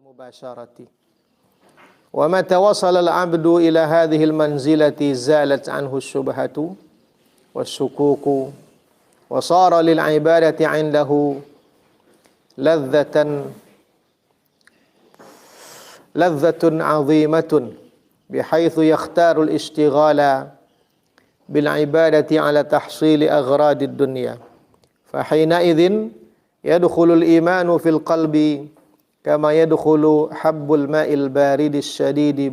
mubasharati. Wa mata wasala al-'abdu ila hadhihi al-manzilati zalat anhu asy-syubhatu was-sukuku wa sara lil 'ibadati 'indahu ladzatun 'azimatun bihaitsu yakhtaru al-ishtighala bil 'ibadati 'ala tahsili aghradid dunya. Fa hina idzin yadkhulul imanu fil qalbi kama yadkhulu habbul ma'il baridis syadidi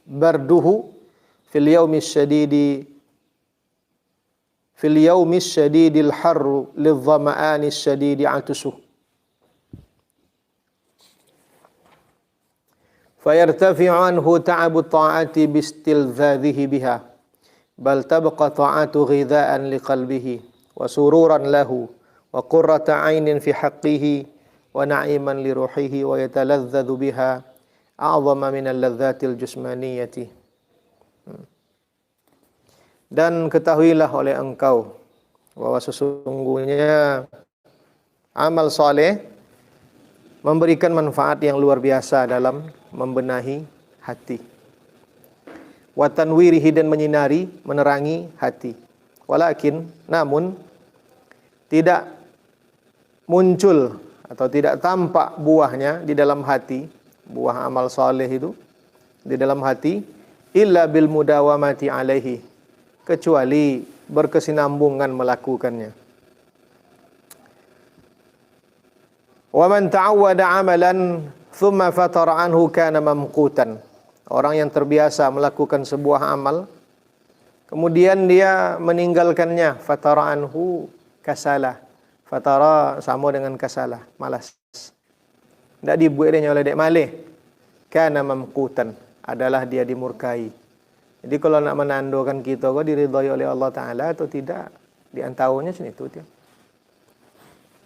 barduhu fil yaumis syadidil harru lidh-dhama'anis syadidi atusuh. Fayartafi'u anhu ta'abu ta'ati bistilzadhihi biha bal tabqa ta'atu ghidha'an liqalbihi wa sururan lahu wa qurrata 'ainin fi haqqihi wa na'iman li ruhihi wa yataladzadzu biha a'zama min al-ladzatil jusmaniyati. Dan ketahuilah oleh engkau bahwa sesungguhnya amal soleh memberikan manfaat yang luar biasa dalam membenahi hati. Wa tanwirihi, dan menyinari, menerangi hati. Walakin, namun tidak muncul atau tidak tampak buahnya di dalam hati, buah amal soleh itu di dalam hati, illa bil mudawamati alaihi, kecuali berkesinambungan melakukannya. Wa man ta'awwada 'amalan thumma fatara anhu kana mamqutan. Orang yang terbiasa melakukan sebuah amal kemudian dia meninggalkannya, fatara anhu kasala. Fatara sama dengan kasalah, malas. Tak dibuat dia oleh dek malih. Kana mamqutan, adalah dia dimurkai. Jadi kalau nak menandakan kita kau diridhai oleh Allah Ta'ala atau tidak, di antaranya sini tu dia.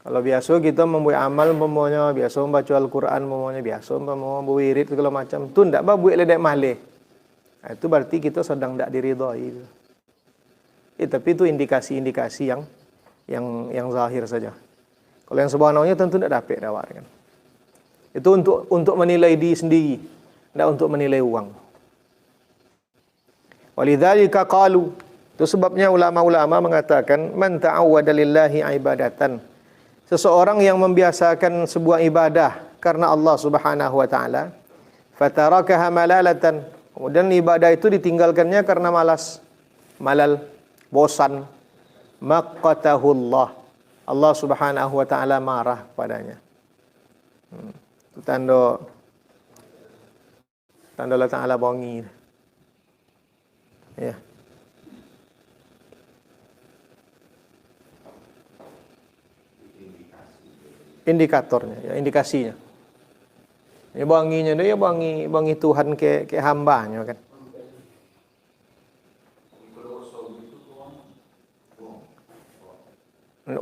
Kalau biasa kita membuat amal umpamanya, biasa membaca Al-Quran umpamanya, biasa umpamanya berwirid segala macam, tu ndak buat oleh dek malih. Itu berarti kita sedang tak diridhai. Tapi itu indikasi-indikasi yang zahir saja. Kalau yang sebenarnya tentu tidak dapat dapat kan. Itu untuk menilai diri sendiri, tidak untuk menilai uang. Walidzalika qalu, itu sebabnya ulama-ulama mengatakan man ta'awwada lillahi ibadatan. Seseorang yang membiasakan sebuah ibadah karena Allah Subhanahu wa taala, fatarakaha malalatan, kemudian ibadah itu ditinggalkannya karena malal, bosan, maqatahullah, Allah Subhanahu wa taala marah padanya. Itu tanda Allah Taala bongi. Ya. Indikatornya, ya, indikasinya. Ya bonginya dia bongi Tuhan ke hambanya kan.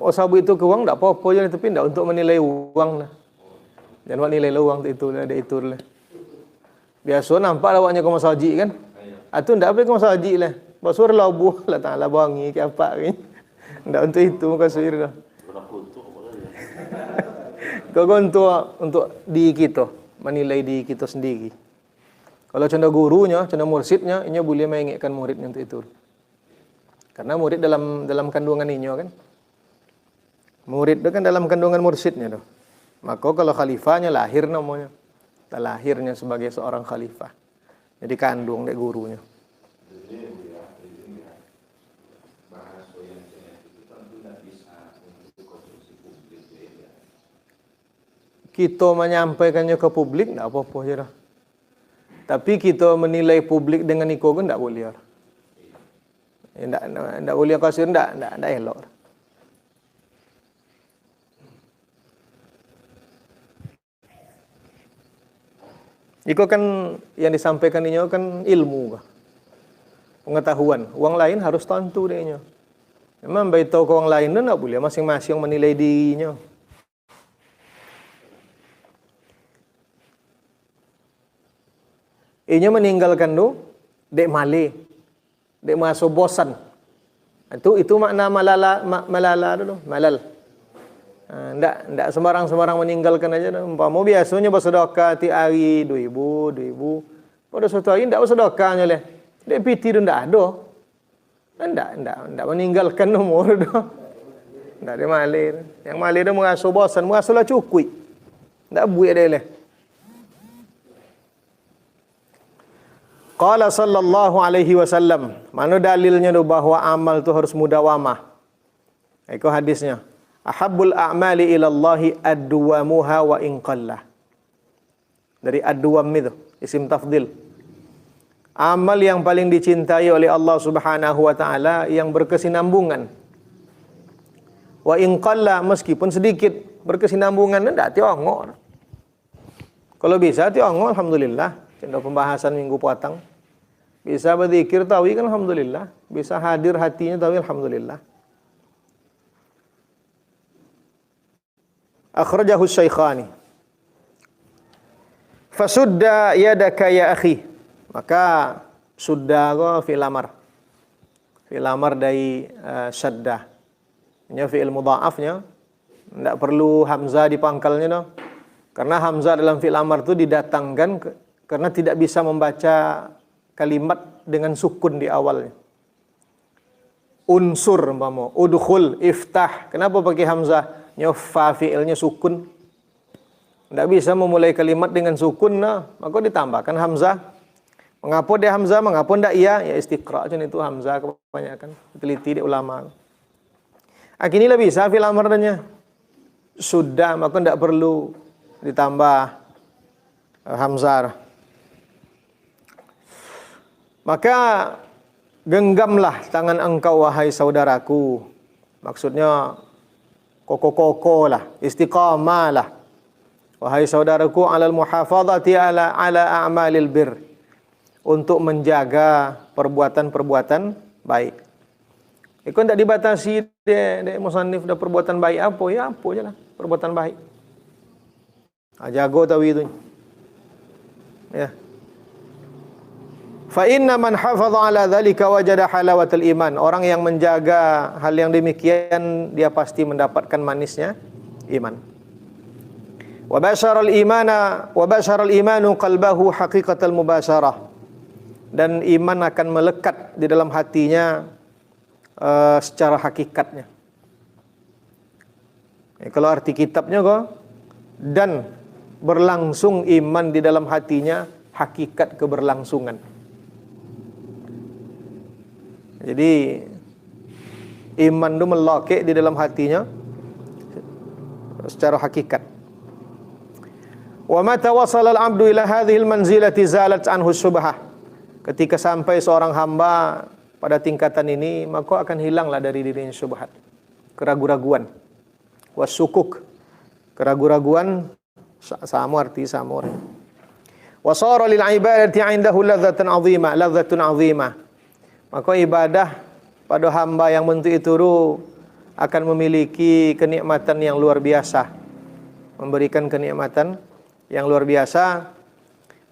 Sabu itu ke uang tak apa-apa je, tapi tak untuk menilai uang lah. Jangan buat nilai uang itu lah, itu lah. Biasa nampak awaknya ke masjid kan? Itu tak apa ke masjid lah. Basur labuh lah Ta'ala bangi ke apa kan? Tak untuk itu muka suir lah. Kau untuk diri kita, menilai diri kita sendiri. Kalau contoh gurunya, contoh mursidnya, ini boleh mengingatkan muridnya untuk itu. Karena murid dalam kandungan ini kan. Murid itu kan dalam kandungan mursyidnya tu. Maka kalau khalifahnya lahir namanya. Lahirnya sebagai seorang khalifah. Jadi kandung dek gurunya. Kita menyampaikannya ke publik tak apa-apa je dah. Tapi kita menilai publik dengan iko kan tak boleh. Tak boleh kasih tak elok. Iko kan yang disampaikan ini kan ilmu, pengetahuan. Orang lain harus tentu dia. Memang beritahu ke orang lain tak boleh, masing-masing menilai dirinya. Inya meninggalkan tu dek malih, dek masuk bosan. Itu makna malal. Ndak sembarang-sembarang meninggalkan aja. Umpama biasanya bersedekah ti hari 2.000. Pada suatu hari ndak bersedekahnya leh. Dek piti tu ndak ada. Ndak meninggalkan nomor tu. Ndak ada malir. Yang malir dia merasa bosan, merasa lah cukup. Ndak buat dia leh. Qala sallallahu alaihi wasallam. Mana dalilnya tu bahawa amal tu harus mudawamah. Itu hadisnya. Ahabbul a'mali ilallahi ad-duwamuha wa in qallah. Dari ad-duwam itu, isim tafdil. Amal yang paling dicintai oleh Allah Subhanahu wa taala yang berkesinambungan. Wa in qalla, meskipun sedikit berkesinambungan, ndak tiongok. Kalau bisa tiongok alhamdulillah. Contoh pembahasan minggu petang. Bisa berzikir tawi kan alhamdulillah. Bisa hadir hatinya tawi alhamdulillah. Akhrajahu Syaikhani. Fasudda yadaka ya akhi. Maka sudda ko fi'il amar. Fi'il amar dari syaddah. Nya fi'il mudha'afnya enggak perlu hamzah di pangkalnya no. Karena hamzah dalam fi'il amar itu didatangkan karena tidak bisa membaca kalimat dengan sukun di awalnya. Unsur umpama, udkhul, iftah. Kenapa pakai hamzah? Fa fi'ilnya sukun. Tidak bisa memulai kalimat dengan sukun, nah, maka ditambahkan hamzah. Mengapa dia hamzah? Mengapa tidak iya? Ya istiqra' itu hamzah kebanyakan. Teliti di ulama. Akhirnya bisa fi'il amarnya. Sudah, maka tidak perlu ditambah hamzah. Maka genggamlah tangan engkau wahai saudaraku. Maksudnya koko-koko lah, istiqamah lah. Wahai saudaraku alal muhafadhati ala a'malil bir. Untuk menjaga perbuatan-perbuatan baik. Itu tidak dibatasi dek musannif dah perbuatan baik apa ya apa je lah perbuatan baik. Jago tahu itu. Ya. Fa inna man hafadha ala dzalika wajada halawatul iman. Orang yang menjaga hal yang demikian dia pasti mendapatkan manisnya iman. Wa basharal imanu qalbahu haqiqatal mubasharah. Dan iman akan melekat di dalam hatinya secara hakikatnya. Kalau arti kitabnya kok dan berlangsung iman di dalam hatinya hakikat keberlangsungan. Jadi iman itu melokek di dalam hatinya secara hakikat. Wa mata wasala al-'abdu ila hadhihi al-manzilati zalat anhu syubhah. Ketika sampai seorang hamba pada tingkatan ini, maka akan hilanglah dari dirinya syubhat, keraguan-raguan. Wasukuk, keraguan-raguan sama arti. Wa sara lil 'ibadati 'indahu ladzatun 'azimah. Maka ibadah pada hamba yang bentuk itu akan memiliki kenikmatan yang luar biasa. Memberikan kenikmatan yang luar biasa.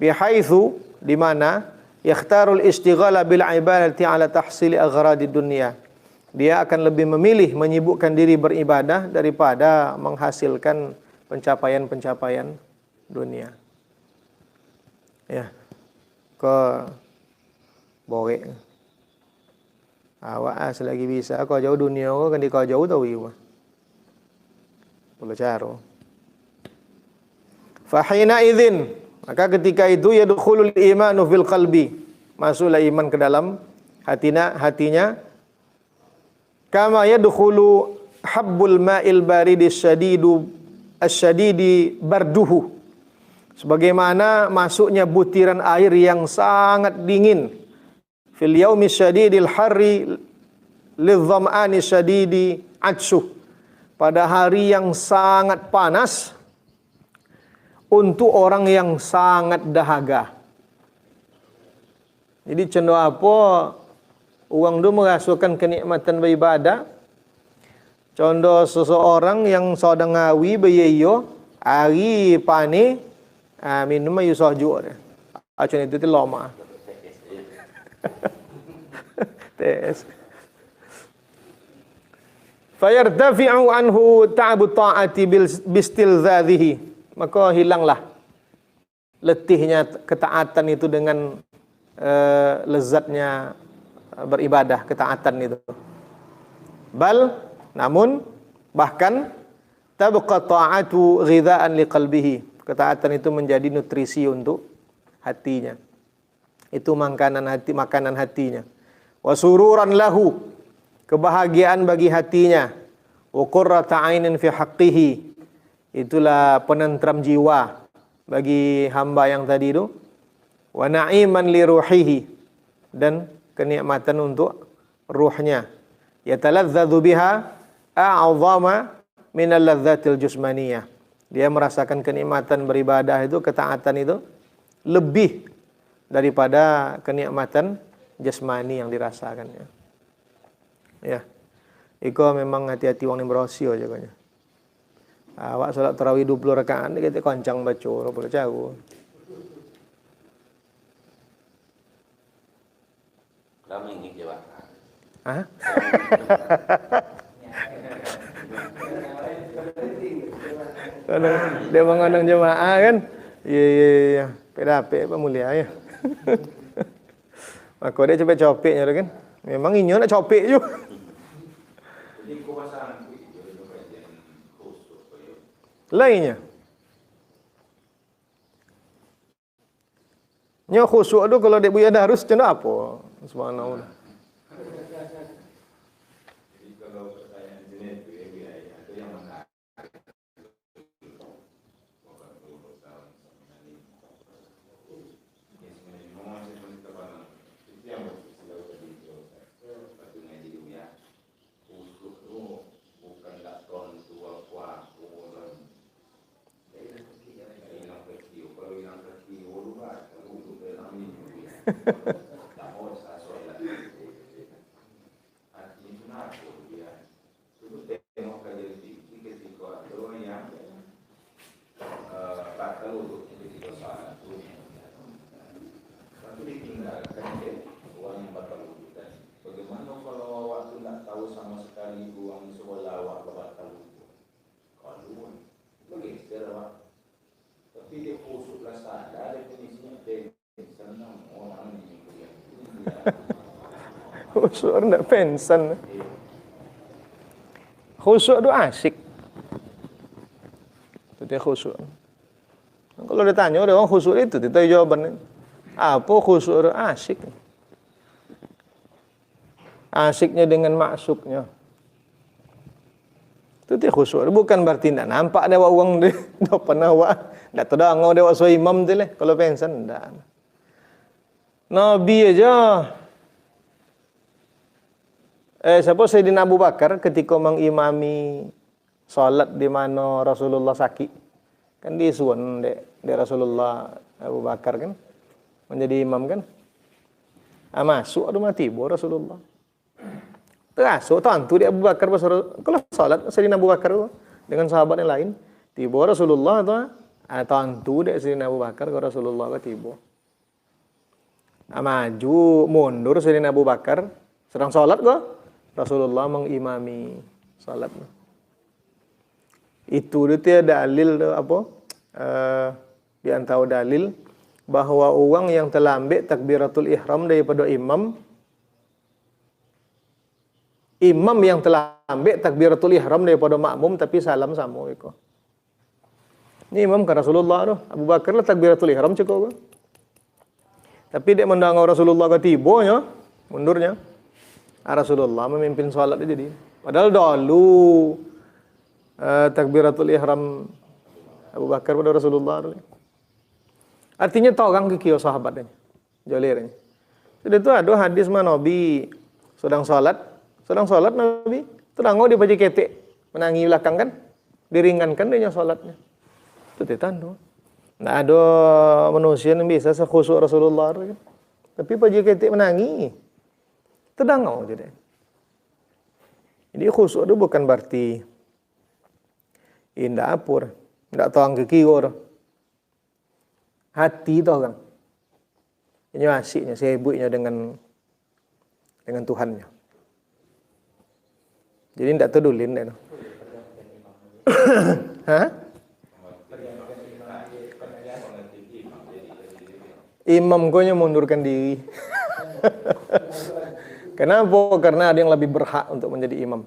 Bihaitsu, di mana yakhtarul istighala bil ibadati ala tahsili aghradi dunya. Dia akan lebih memilih menyibukkan diri beribadah daripada menghasilkan pencapaian-pencapaian dunia. Ya. Ke borek. Awak selagi bisa kau jauh dunia kau kan di kau jauh tahu iu. Perlu cara. Fa hina idzin, maka ketika itu yadkhulul imanu fil qalbi, masuklah iman ke dalam hatinya. Kama yadkhulu habbul ma'il baridi asyadidi barduhu. Sebagaimana masuknya butiran air yang sangat dingin. Fil yaumi syadidil harri lidham'ani syadidi atshuh. Pada hari yang sangat panas untuk orang yang sangat dahaga. Jadi contoh apa orang itu merasakan kenikmatan beribadah. Contoh seseorang yang sedang ngawi beyeyo hari pani minum ayu soju. Acun itu lama. Tes. Fayartafi'u anhu ta'abu ta'ati bistilzadhihi. Maka hilanglah letihnya ketaatan itu dengan lezatnya beribadah, ketaatan itu. Namun bahkan tabqa ta'atu ghidha'an liqalbihi. Ketaatan itu menjadi nutrisi untuk hatinya. Itu makanan hatinya. Wa sururan lahu, kebahagiaan bagi hatinya. Wa qurrata 'ainin fi haqqihi, itulah penentram jiwa bagi hamba yang tadi itu. Wa na'iman li ruhihi, dan kenikmatan untuk ruhnya. Yataladzadzu biha a'zama min al-ladzatil jusmaniyah. Dia merasakan kenikmatan beribadah itu, ketaatan itu lebih daripada kenikmatan jasmani yang dirasakannya. Ya. Iko memang hati-hati wong berosio jaganya. Awak salat tarawih 20 rakaat kita koncang baca boleh jauh. Kamu ingin jawab? Hah? Dia mengandung jemaah kan? Iya. Pedape apa mulia ya. Maka dia coba copeknya kan? Memang inyo nak copek je. Jadi kuasaan itu bagian khusus. Lainnya. Nyo khusyuk tu kalau dia buya darus macam apa? Subhanallah. Jadi kalau pertanyaan jenis itu ada yang menarik. Bagaimana kalau waktu nak tahu sama sekali uang sekolah awak batal? Kalau itu geser awak. Tapi dia khususlah sadar definisinya senang orang ini. Khusyuk nak pensan. Khusyuk tu asyik. Itu dia khusyuk. Kalau ditanya ada orang khusyuk itu, kita jawaban apa khusyuk itu asyik. Asyiknya dengan maksuknya. Itu dia khusyuk. Bukan berarti tak nampak dia uang dia depan awak. Tak tahu dah ngau dia so imam tu leh. Kalau pensan tak. Nabi aja. Siapa Sayyidina Abu Bakar ketika mengimami salat di mana Rasulullah sakit. Kan disuun de Rasulullah Abu Bakar kan menjadi imam kan. Masuk ada mati bo Rasulullah. Terasuk tentu dia Abu Bakar kalau salat Sayyidina Abu Bakar dengan sahabat yang lain, tiba Rasulullah tu tentu dia Sayyidina Abu Bakar ke Rasulullah ke tiba. Maju mundur Sayyidina Abu Bakar sedang salat ke Rasulullah mengimami salat. Itu dia dalil apa? Di antara dalil bahwa orang yang telah ambil takbiratul ihram daripada imam yang telah ambil takbiratul ihram daripada makmum tapi salam sama iko. Ini imam kan Rasulullah tu. Abu Bakar lah takbiratul ihram cukup. Tapi dia mendengar Rasulullah ketibanya, mundurnya. Rasulullah memimpin salat dia jadi. Padahal dulu takbiratul ihram Abu Bakar pada Rasulullah tu. Artinya tahu orang kekio sahabatnya. Jolirnya. Jadi itu ada hadis mana Nabi sedang salat Nabi terangau dia baca ketek menangi belakang kan diringankan dia salatnya itu ditanda nggak ada manusia yang bisa sekhusyuk Rasulullah kan? Tapi baca ketek menangi terangau jadi khusyuk itu bukan berarti indah apur nggak tahu ke kiri hati tahu kan ini asyiknya sibuknya dengan Tuhannya. Jadi tidak terdulin deh. Hah? Imam konya mundurkan diri. Kenapa? Karena ada yang lebih berhak untuk menjadi imam.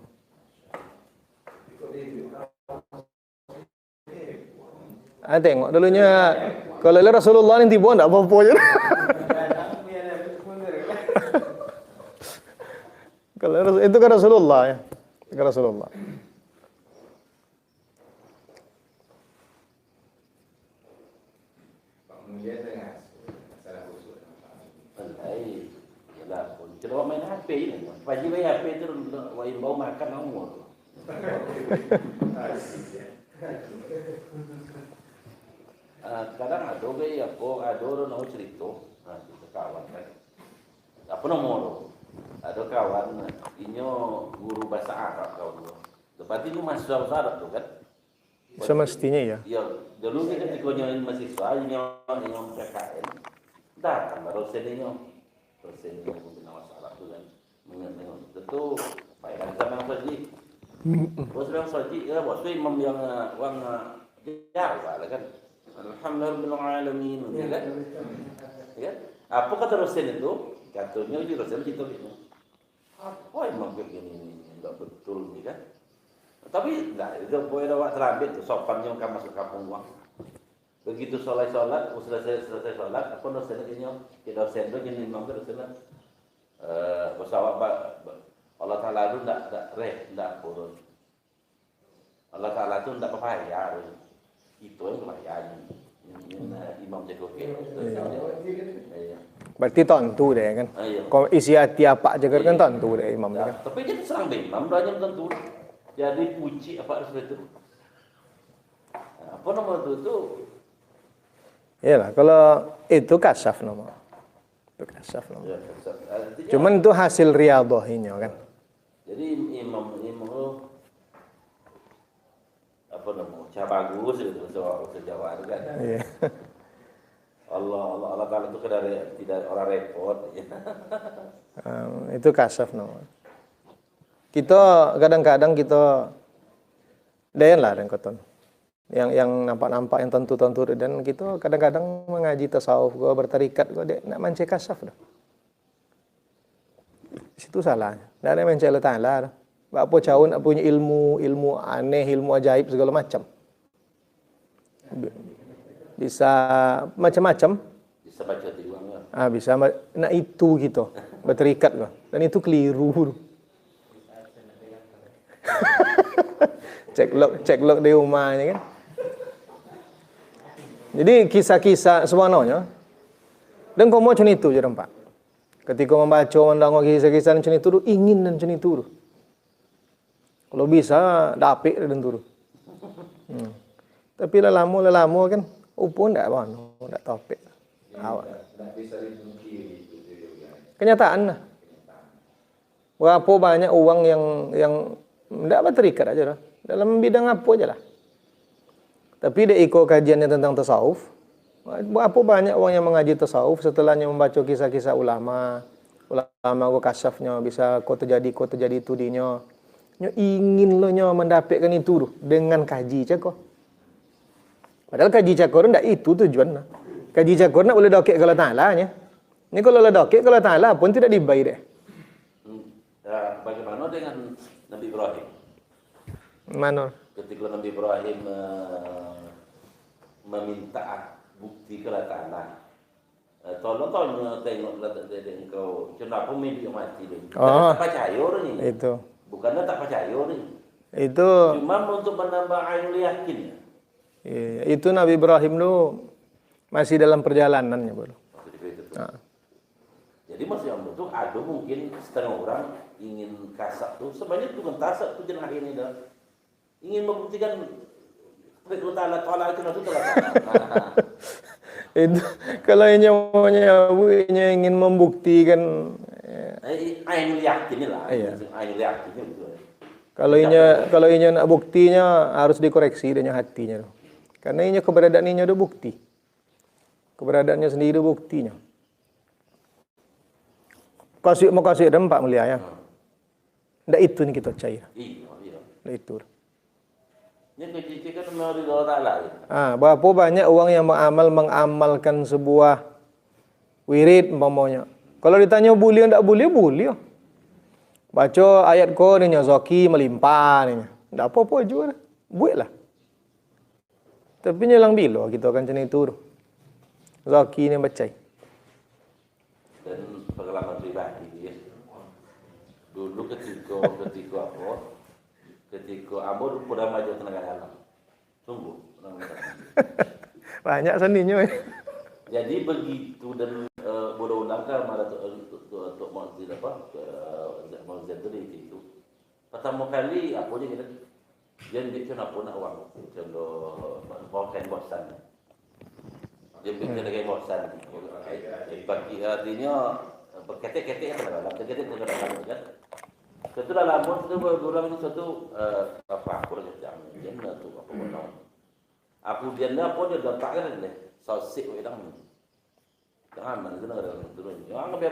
Tengok dulunya. Kalau Rasulullah ini tiba enggak apa-apa je. Kalau itu kan Rasulullah ya. Itu kan Rasulullah. Coba main HP ini, wajib main HP itu wajib bawa makan umur. Kadang ada orang nak cerita, kawan kan. Apa nomor? Ada kawan, inyo guru bahasa Arab kawan. Lepas itu mahasiswa bahasa Arab tu kan? Semestinya ya. Ya, dulu kita ketika nyonya mahasiswa, inyo PKN, datang dosen punya masalah tu kan. Mengenai itu, baik zaman Soji. Bos bilang Soji, ya bos tu imam yang orang Jawa lah kan. Alhamdulillahirobbilalamin, ya kan? Ya. Apa kata dosen itu? Katanya di dosen itu gitu. Apa imam begini enggak betul ni kan? Tapi enggak, itu boleh awak terlambat tu sopannya kan masuk kampung uang. Begitu solat, selesai solat, apa dosen ini? Kita dosen tu jadi imam tu dosen. Pesawat Allah Taala tu enggak turun. Allah Taala tu enggak bayar. Itu yang kebayaan. Imam jago ke. Berarti tentu deh kan. Kalau isi hati apa aja kan tentu deh imam kan. Tapi jadi serang imam doanya tentu. Jadi puji apa harus itu? Apa nama itu? Iyalah, kalau itu kasaf nama. Itu kasaf nama. Ya, cuman itu hasil riyadhahnya kan. Jadi imam apa nama? Cara bagus itu bahasa Jawa kan. Iya. Allah Taala itu tidak orang repot. Itu kasaf nama. Kita kadang-kadang kita dayan lah dan koton. Yang nampak-nampak yang tentu-tentu dan kita kadang-kadang mengaji tasawuf gua bertarikat gua dek nak mancing kasaf dah. Situ salah. Dah ada mancing Allah Taala dah. Apa caun nak punya ilmu aneh, ilmu ajaib segala macam. Bisa macam-macam. Bisa baca tiwangnya. Bisa nak itu gitu. Berterikat gua. Dan itu keliru. cek log di rumahnya kan. Jadi kisah-kisah sebenarnya dan kau mau macam itu je nampak. Ketika membaca mendengar kisah-kisah macam itu ingin dan macam itu. Kalau bisa dapik dan turu. Tapi lama kan upun ndak ndak topik. Awak. Kenyataan lah. Berapa banyak uang yang ndak berterikat aja lah. Dalam bidang apa aja lah. Tapi dia ikut kajiannya tentang tasawuf. Berapa banyak orang yang mengaji tasawuf setelahnya membaca kisah-kisah ulama ko kasafnya bisa ko terjadi itu dinya. Nyo ingin lo nyo mendapatkan itu dengan kaji cako. Padahal kaji cako ndak itu tujuan. Kaji cako nak boleh dokek kalau Taala nya. Ni kalau le dokek kalau Taala pun tidak dibayar deh. Bagaimana dengan Nabi Ibrahim? Mana? Ketika Nabi Ibrahim meminta bukti ke Allah Ta'ala. Tolong tengoklah engkau kenapa mimpi mati dia. Tak percaya orang ni. Itu. Bukannya tak percaya ni. Itu. Cuma untuk menambah ainul yakin. Iya, itu Nabi Ibrahim tu masih dalam perjalanannya baru. Jadi maksudnya tu ada mungkin setengah orang ingin kasar tu sebenarnya bukan kasar tu jenah ini dah. Ingin membuktikan Allah Taala itu telah. Itu kalau ini maunya ingin membuktikan ainul yakin lah. Iya. Ainul yakin itu. Kalau ini nak buktinya harus dikoreksi dengan hatinya. Karena ini keberadaan ini ada bukti. Keberadaannya sendiri ada buktinya. Kasih dan Pak Mulia ya. Ndak itu nih kita percaya. Iya, iya. Ndak itu. Ini kunci kan melalui Allah Ta'ala. Berapa banyak orang yang mengamalkan sebuah wirid umpamanya. Kalau ditanya boleh ndak boleh, boleh. Baca ayat ko ni zaki melimpah ni. Ndak apa-apa juga. Buatlah. Tapi nyelang bila kita akan macam itu. Zaki ni baca. Dan pengalaman pribadi dia. Dulu ketika Amor pernah maju tenaga dalam. Sungguh. Banyak seninya. Jadi begitu dan bodoh undang kan malah untuk masjid apa masjid itu. Pertama kali aku je kita dia bikin apa nak uang. Contoh makan bosan. Dia bikin lagi bosan. Bagi artinya berketek-ketek kan dalam ketek kan. Ketua dalam itu berulang itu satu apa aku lagi jam jenna tu apa benar. Aku jenna apa dia letakkan ni sosik wedang. Jangan mana kena dalam turun. Yang apa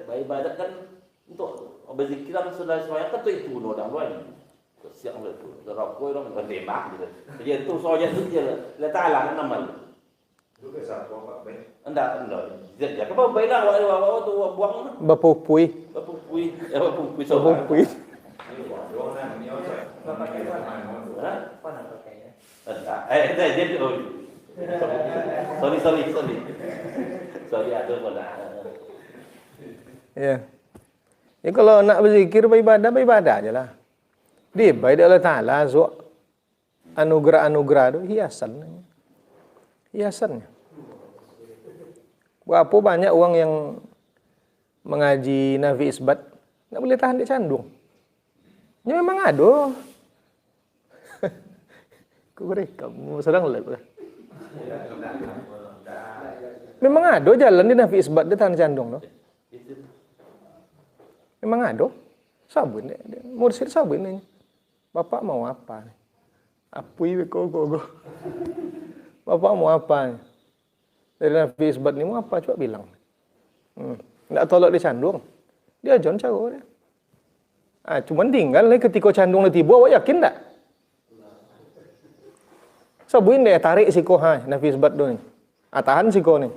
bayi-bayi kan untuk berzikiran sudah semuanya kan tu itu nodang luan. Siang le tu. Rokok orang tembak gitu. Jadi itu soalnya tu dia letak alang nama. Itu ke satu apa baik? Enggak. Jadi apa bayi dah awak tu buang. Bapupui. Bapupui Bapupui. Dia tu. Sorry. Sorry ada pula. Ya. Ya kalau nak berzikir beribadah ajalah. Dia baik Allah Taala so anugerah-anugerah tu hiasannya. Berapa banyak orang yang mengaji nafi isbat tak boleh tahan dia candung. Ya memang ada. Kau kamu sedang lihat. Memang ada jalan di nafi isbat dia tahan candung tu. Memang ada. Sabun dia. Mursyid sabun ni. Bapak mau apa ni? Apui kau. Bapak mau apa ni? Dari nafi isbat ni mau apa? Coba bilang. Tak tolak dia candung. Dia ajar cara dia. Cuman tinggal ni ketika candung dia tiba, awak yakin tak? Sabuin dia tarik siko nafi isbat tu ni. Tahan siko ni.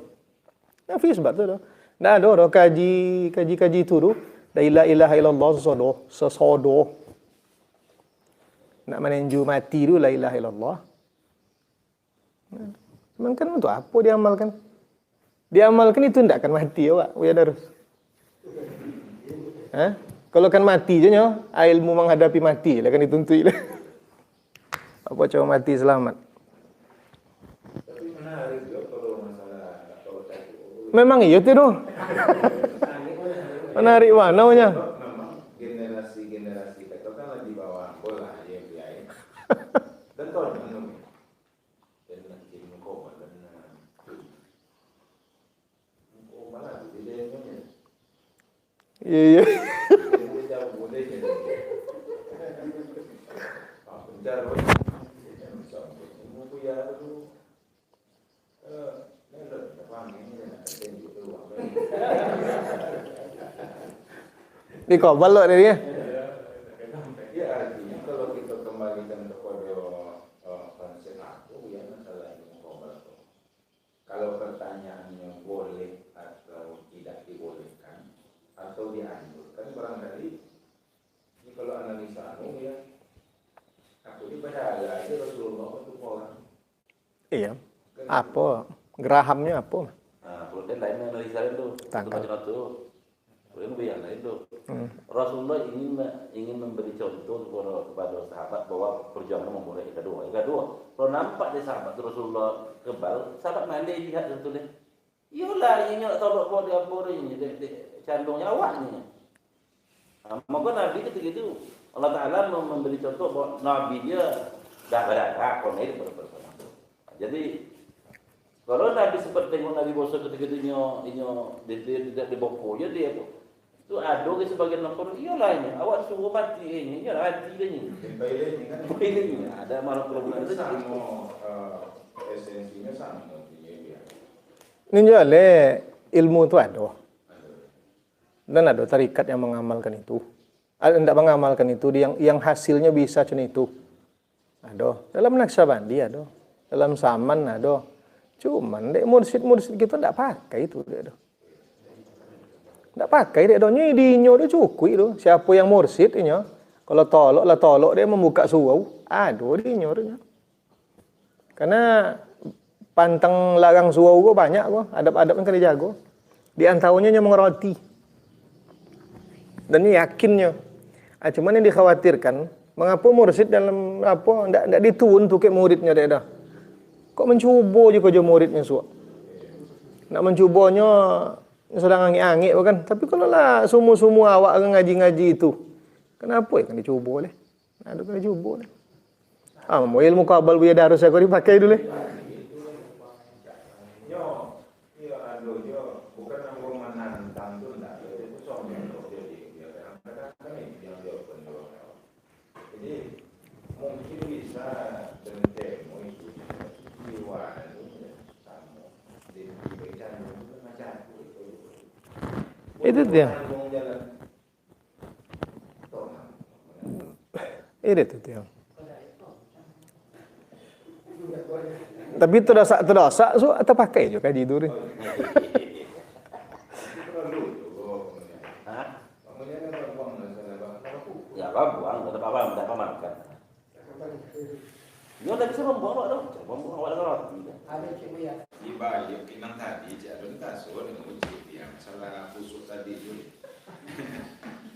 Nafi isbat tu dah. Dah ada kaji itu tu. La ilaha illallah sesodo. Nak meninju mati tu la ilaha illallah. Cuman kan untuk apa dia amalkan? Dia amalkan itu tidak akan mati awak. Ya darus. Kalau kan mati je nya, ilmu menghadapi mati lah kan dituntui lah. Apa coba mati selamat. Tapi menarik juga kalau masalah kalau memang iya tu. Menarik mana nya? memang generasi kita kan lagi bawah bola dia biaya. Dan tahu mana dan kirim kau dan malah dia nyonya. Iya. Dia jauh boleh je. Penjar boleh. Semua tu ya tu. Ni dah faham ni nak ada itu apa. Di kobal lo dia. Ya artinya kalau kita kembalikan kepada konsep aku ya masalah ilmu kobal itu. Kalau pertanyaannya boleh atau tidak dibolehkan atau dianjurkan barangkali ini kalau analisa aku ya aku ini pada aja Rasulullah untuk orang. Iya. Apa? Gerahamnya apa? Kemudian lain analisa itu. Tangkal. Itu. Kemudian yang lain itu. Rasulullah ingin memberi contoh kepada sahabat bahwa perjuangan memulai yang kedua. Kalau nampak di sahabat Rasulullah kebal, sahabat mana lihat sebetulnya? Iyalah, ini nak tahu bawa dia apa ini, candungnya awaknya. Maka Nabi ketika itu Allah Taala memberi contoh bahwa Nabi dia dah berada, konek berperang. Jadi kalau Nabi sempat tengok Nabi bosan ketika itu dia di boko dia tu ada ke sebagian orang iyalah ini awak suruh mati ini iyalah mati dia ni. Ini ada malah problem itu sama esensinya sama dia. Ini oleh ilmu tu ada. Dan ada tarikat yang mengamalkan itu. Tidak mengamalkan itu, yang hasilnya bisa macam itu. Aduh, dalam Naksabandi aduh, dalam Saman aduh. Cuman dek mursid kita tidak pakai itu dek. Tidak pakai dek donya dinyo dia cukui tu. Siapa yang mursid inyo? Kalau tolok dia membuka suau. Aduh dinyo dia. Karena pantang larang suau ko banyak ko, adab-adab kan kali jago. Di antaranya nya mengeroti. Dan yakinnya. Cuman yang dikhawatirkan, mengapa mursid dalam apa ndak dituun tu ke muridnya dek dah. Kok mencuba je ko muridnya suak. Nak mencubanya sedang angin-angin kan. Tapi kalau lah semua awak ngaji-ngaji itu, kenapa ya kan dicuba leh? Ada kan dicuba leh. Mau ilmu kabal buya darus aku dipakai dulu leh. Itu dia. Itu dia. Tapi terdosa so atau pakai juga kaji itu ni. Ya buang, tetap apa makan. Dia tak bisa membuang tu, membuang awak dengan roti. Di balik pinang tadi jadi taso dengan uji yang masalah khusuk tadi itu.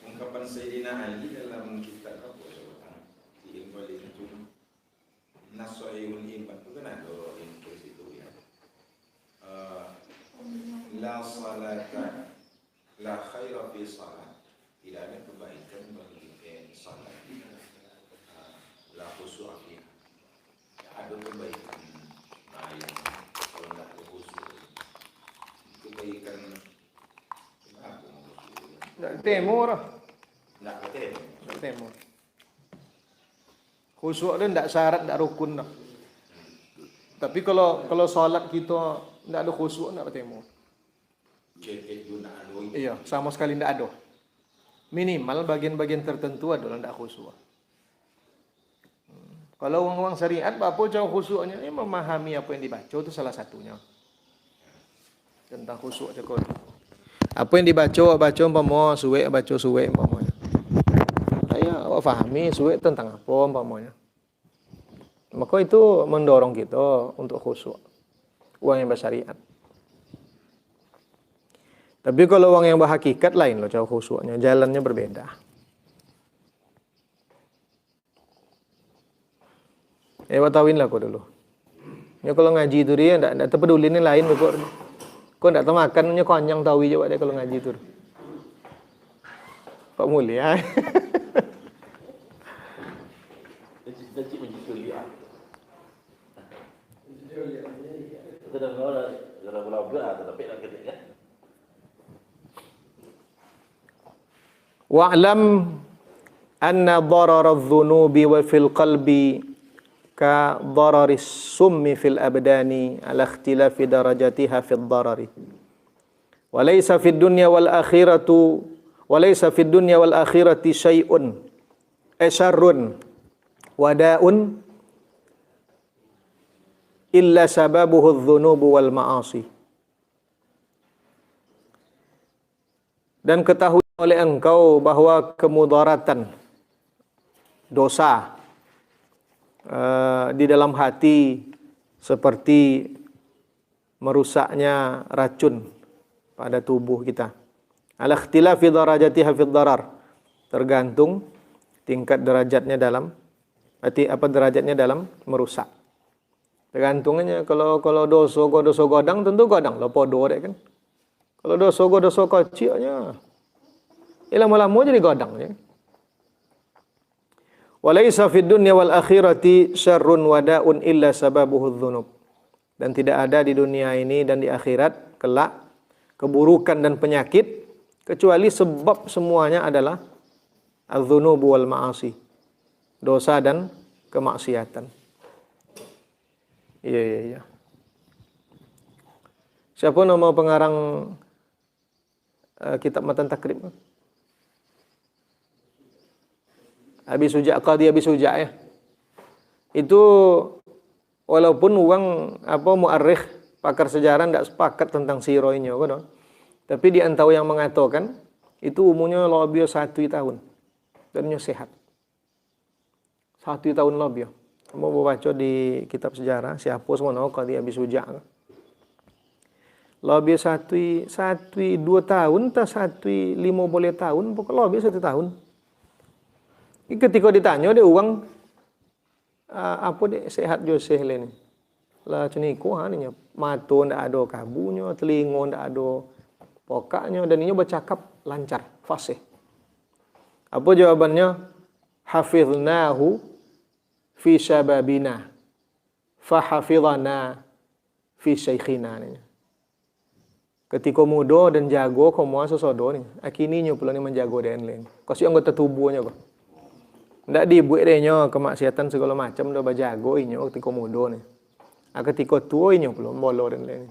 Ungkapan Sayyidina Ali dalam kitab apa sebutkan di Iqbalin itu Nasoyun Iman itu kan ada info itu ya. La salata la khaira fi salat. Tidak ada kebaikan bagi salat. La khusuk fiha. Ada kebaikan lain kalau tidak ada khusyuk. Kebaikan apa maksudnya? Nak temur. Tidak ketemu. Nak temur. Khusyuk dia tidak syarat, tidak rukun dah. Tapi kalau solat kita tidak ada khusyuk, tidak bertemu. Jaket tu nak anu. Iya, sama sekali tidak ada. Minimal bagian-bagian tertentu adalah tidak khusyuk. Kalau orang-orang syariat, apa jauh khusyuknya? Memahami apa yang dibaca itu salah satunya. Tentang khusyuk cakap. Apa yang dibaca umpama suwek, baca suwek umpamanya. Saya awak fahami suwek tentang apa umpamanya. Maka itu mendorong kita untuk khusyuk. Orang yang bersyariat. Tapi kalau orang yang berhakikat lain loh cara khusyuknya, jalannya berbeda. Tawin lah kau dulu. Ya kalau ngaji itu dia tidak terpeduli ni lain kau tidak tahu makannya konyang tahu je dia kalau ngaji itu. Pak Mulia. Jadi menjadi lihat. Itu dah kalau tapi nak ketik kan. Wa'lam anna darar adh-dhunubi wa fil qalbi ka dararis summi fil abdani ala ikhtilafi darajatiha fid darari. Wa laysa fid dunya wal akhirati syai'un syarrun wada'un illa sababuhu adh-dhunubu wal ma'asi. Dan ketahui oleh engkau bahawa kemudaratan dosa di dalam hati seperti merusaknya racun pada tubuh kita. Ala ikhtilafi darajatiha fid darar. Tergantung tingkat derajatnya dalam derajatnya dalam merusak. Tergantungnya kalau dosa godang tentu godang lah podo dek kan. Kalau dosa kecilnya lama-lama jadi godang ya. Walaysa fid dunya wal akhirati syarrun wada'un illa sababuhu dzunub. Dan tidak ada di dunia ini dan di akhirat kelak keburukan dan penyakit kecuali sebab semuanya adalah adz-dzunub wal ma'asi. Dosa dan kemaksiatan. Iya. Siapa nama pengarang kitab Matan Takrib? Abi Suja' Qadhi Abi Suja' ya. Itu walaupun orang muarikh pakar sejarah tidak sepakat tentang siroinya kan. Tapi di antara yang mengatakan itu umurnya lebih 1 tahun dan dia sehat. 1 tahun lebih. Mau baca di kitab sejarah siapa semua Qadhi Abi Suja'. Lebih 1 2 tahun tak 1 5 boleh tahun pokoknya lebih 1 tahun. Ketika ditanya dia orang apa dia sehat Joseh ni. Lah ceniku ni mata ndak ada kabunya, telinga ndak ada pokaknya dan ini bercakap lancar, fasih. Apa jawabannya? Hafiznahu fi syababina fa hafizana fi syaikhina ni. Ketika muda dan jago kamu sesodo ni, akininya pula ni menjago dan lain. Kasih anggota tubuhnya kok. Ndak dibuat dia kemaksiatan segala macam dah berjago inyo ketika muda ni. Ketika tua inyo pula bolo dan lain.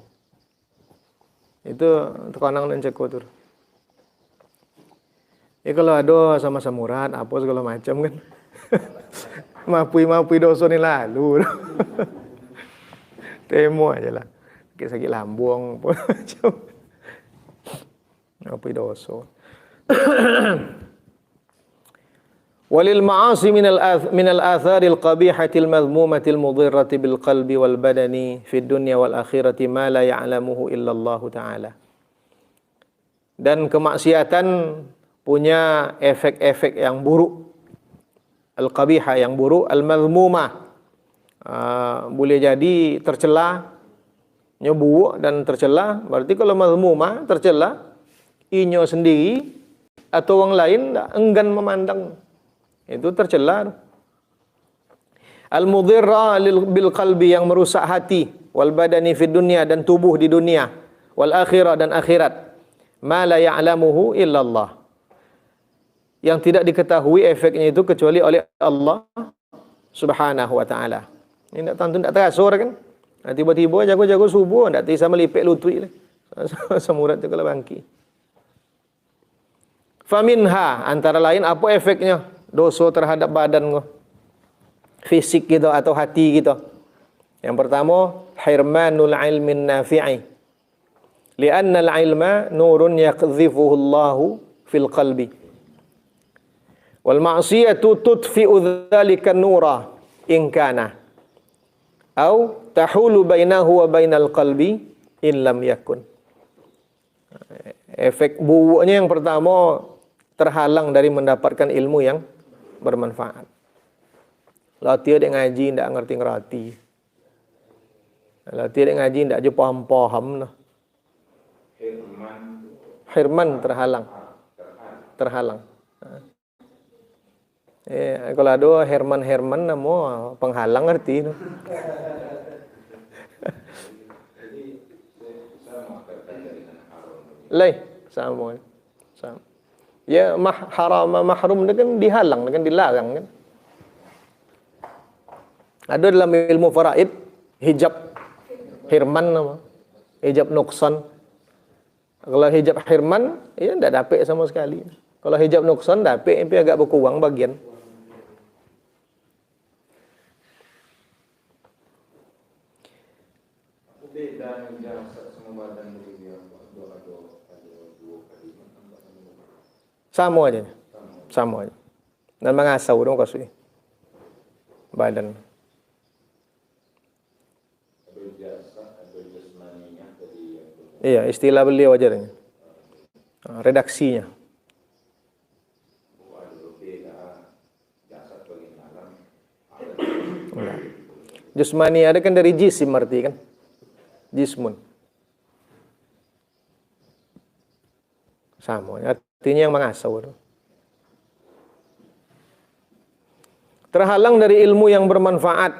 Itu terkonang dan ceko tur. Ya kalau ada sama-sama murad apa segala macam kan. Mapui dosa ni lalu. Temo aja lah. Sakit lambung apa macam. Mapui dosa. Walil ma'asi minal atharil qabihatil madhmumatil mudhirrati bil qalbi wal badani fid dunya wal akhirati ma la ya'lamuhu illa Allah Ta'ala. Dan kemaksiatan punya efek-efek yang buruk. Al-qabihah yang buruk, al-madhmumah. Boleh jadi tercela, buruk dan tercela. Berarti kalau madhmumah, tercela, inyo sendiri atau orang lain enggan memandang. Itu tercela. Al-mudhirra bil qalbi yang merusak hati, wal badani fid dunya dan tubuh di dunia, wal akhirah dan akhirat. Ma la ya'lamuhu illallah. Yang tidak diketahui efeknya itu kecuali oleh Allah Subhanahu wa taala. Ini tak terasa kan? Tiba-tiba jago-jago subuh ndak bisa melipik lutut lah. Semurat tu kalau bangki. Faminha antara lain apa efeknya? Dosa terhadap badan kau, fisik kita atau hati kita. Yang pertama, hirmanul ilmin nafi'i. Lianna al-ilma nurun yaqdhifuhu Allahu fil qalbi. Wal ma'siyatu tudfi'u dhalika an-nura in kana. Au tahulu bainahu wa bainal qalbi in lam yakun. Efek buruknya yang pertama, terhalang dari mendapatkan ilmu yang bermanfaat. Latih dia ngaji ndak ngerti-ngerti. Latih dia ngaji ndak je paham-paham lah. Hirman terhalang. Kalau ada Herman nama penghalang arti tu. Lai sama. Ya mahrum dia kan dihalang, kan dilarang kan. Ada dalam ilmu faraid hijab hirman nama. Hijab nuksan. Kalau hijab hirman ya enggak dapat sama sekali. Kalau hijab nuksan dapat tapi agak berkurang bagian. Beda yang semua badan dia sama aja. Dan mengasau dong kasih badan. Iya, istilah beliau aja deh. Redaksinya. Jusmani ada kan dari jisim arti kan? Jismun. Sama, artinya yang mengasau. Terhalang dari ilmu yang bermanfaat.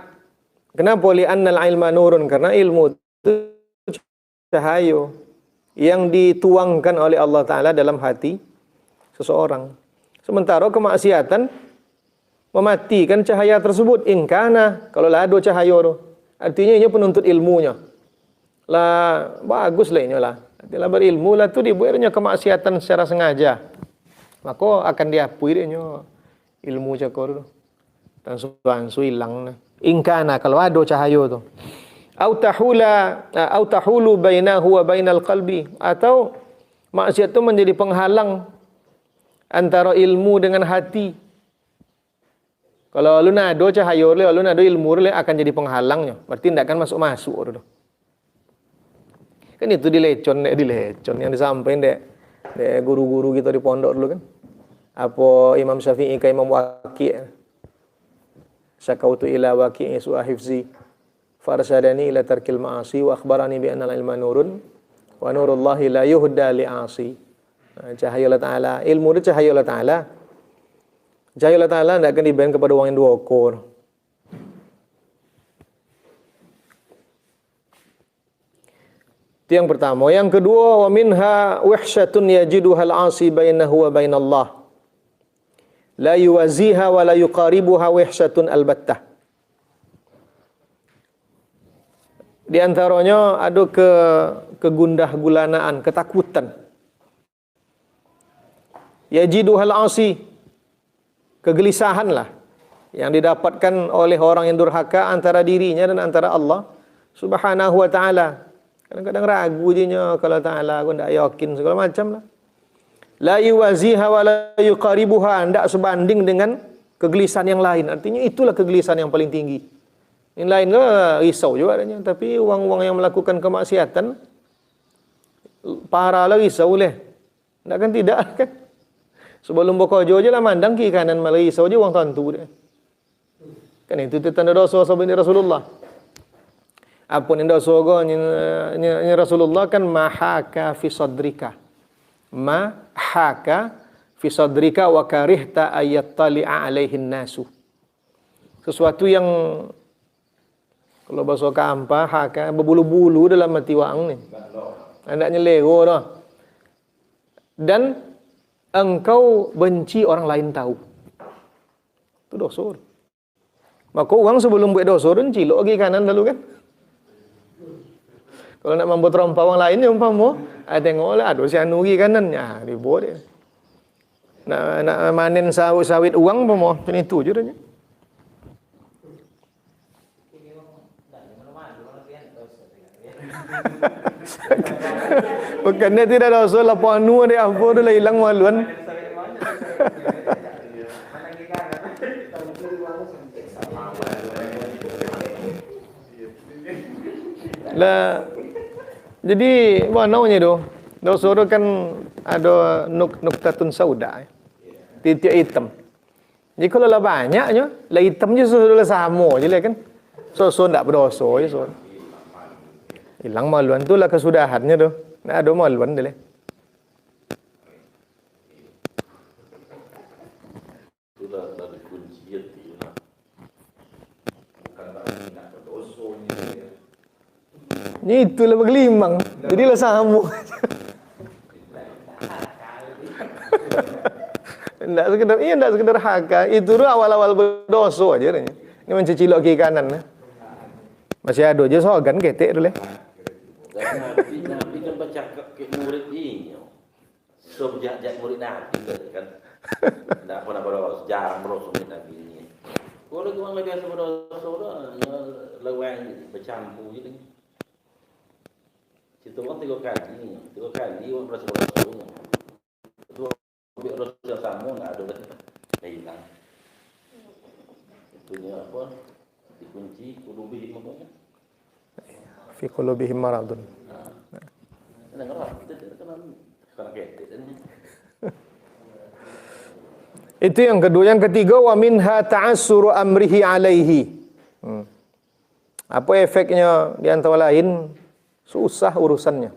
Kenapa? Li'annal ilma nurun, karena ilmu itu cahaya yang dituangkan oleh Allah Ta'ala dalam hati seseorang. Sementara kemaksiatan mematikan cahaya tersebut. Ingkana, kalau ada cahaya itu, artinya ini penuntut ilmunya. Lah, bagus lah ini lah. Artinya berilmu lah tu dibuatnya kemaksiatan secara sengaja. Maka akan diakui dia. ilmu cakor tu. Dan suansu hilang. Ingkana kalau ada cahaya tu. Au tahulu bainahu wa bainal qalbi, atau maksiat tu menjadi penghalang antara ilmu dengan hati. Kalau lu ada cahaya le, lu ada ilmu le, akan jadi penghalangnya. Berarti tidak akan masuk tu. Kan itu dilecon yang disampaikan dek guru-guru kita di pondok dulu kan. Apa Imam Syafi'i ke Imam Waqi'. Syakautu ila Waqi'i su'a hifzi farsadani ila tarkil ma'asi wa akhbarani bi anna al-ilma nurun wa nurullahi la yuhda li'asi. Cahaya Allah Ta'ala, ilmu itu cahaya Allah Ta'ala. Cahaya Allah Ta'ala tidak akan diberikan kepada orang yang dua ekor. Itu yang pertama. Yang kedua, wa minha wahsyatun yajiduha al-'asi bainahu wa bainallah. La yuwaziha wa la yuqaribuha wahsyatun albattah. Di antaranya ada kegundah gulanaan, ketakutan. Yajiduha al-'asi, kegelisahan lah yang didapatkan oleh orang yang durhaka antara dirinya dan antara Allah Subhanahu wa ta'ala. Kadang-kadang ragu je kalau Ta'ala, aku tidak yakin segala macam lah. La yuwaziha wa la yuqaribuha, tidak sebanding dengan kegelisahan yang lain. Artinya itulah kegelisahan yang paling tinggi. Yang lain risau juga adanya. Tapi orang-orang yang melakukan kemaksiatan, parah lah risau leh. Tak kan tidak kan? Sebelum bekerja je lah mandang kiri kanan malah risau je orang tentu dia. Kan itu tanda dosa sahabat Rasulullah. Apa yang dosa ni Rasulullah kan mahaka fi sadrika. Mahaka fi sadrika wa karihta ayattali'a alaihin nasu. Sesuatu yang kalau bahasa kampah haka berbulu-bulu dalam hati wang ni. Hendaknya lego dah. Dan engkau benci orang lain tahu. Itu dosa. Maka orang sebelum buat dosa dan cilok lagi kanan lalu kan. Kalau nak membuat terompa orang lain, umpama tengoklah ada si anu lagi kanan, dibuat dia. Nak manen sawit uang umpama, macam itu je dah. Bukannya tidak dosa lah, anu dia apa tu lah hilang maluan. Lah, jadi mana namanya tu? Dosa tu kan ada nuktatun sauda, titik hitam. Jadi kalau lah banyaknya, lah hitam je sudah sama je lah kan. So tak berdosa je so. Hilang maluan tu lah kesudahannya tu. Nak ada maluan dia lah. Itulah dari kunci hati lah. Bukan berarti nak berdosa ni. Ni itulah bergelimang. Jadilah sama. Tak sekedar haka. Itu tu awal-awal berdosa aja ni. Ni mencicilok kiri kanan. Masih ada je sogan ketek tu leh. Nabi kan bercakap ke murid ni. So berjak murid Nabi kan. Tak pernah berdosa, jarang berdosa Nabi ni. Kalau orang lagi biasa berdosa dah, leweng bercampur je ni. Cerita orang 3 kali orang berasa berdosa. Itu biar dosa sama nak ada dah hilang. Itunya apa? Dikunci qulubihim apa? Fi qulubihim maradun. Itu yang kedua. Yang ketiga, wa minha ta'assuru amrihi alaihi. Apa efeknya? Di antara lain, susah urusannya.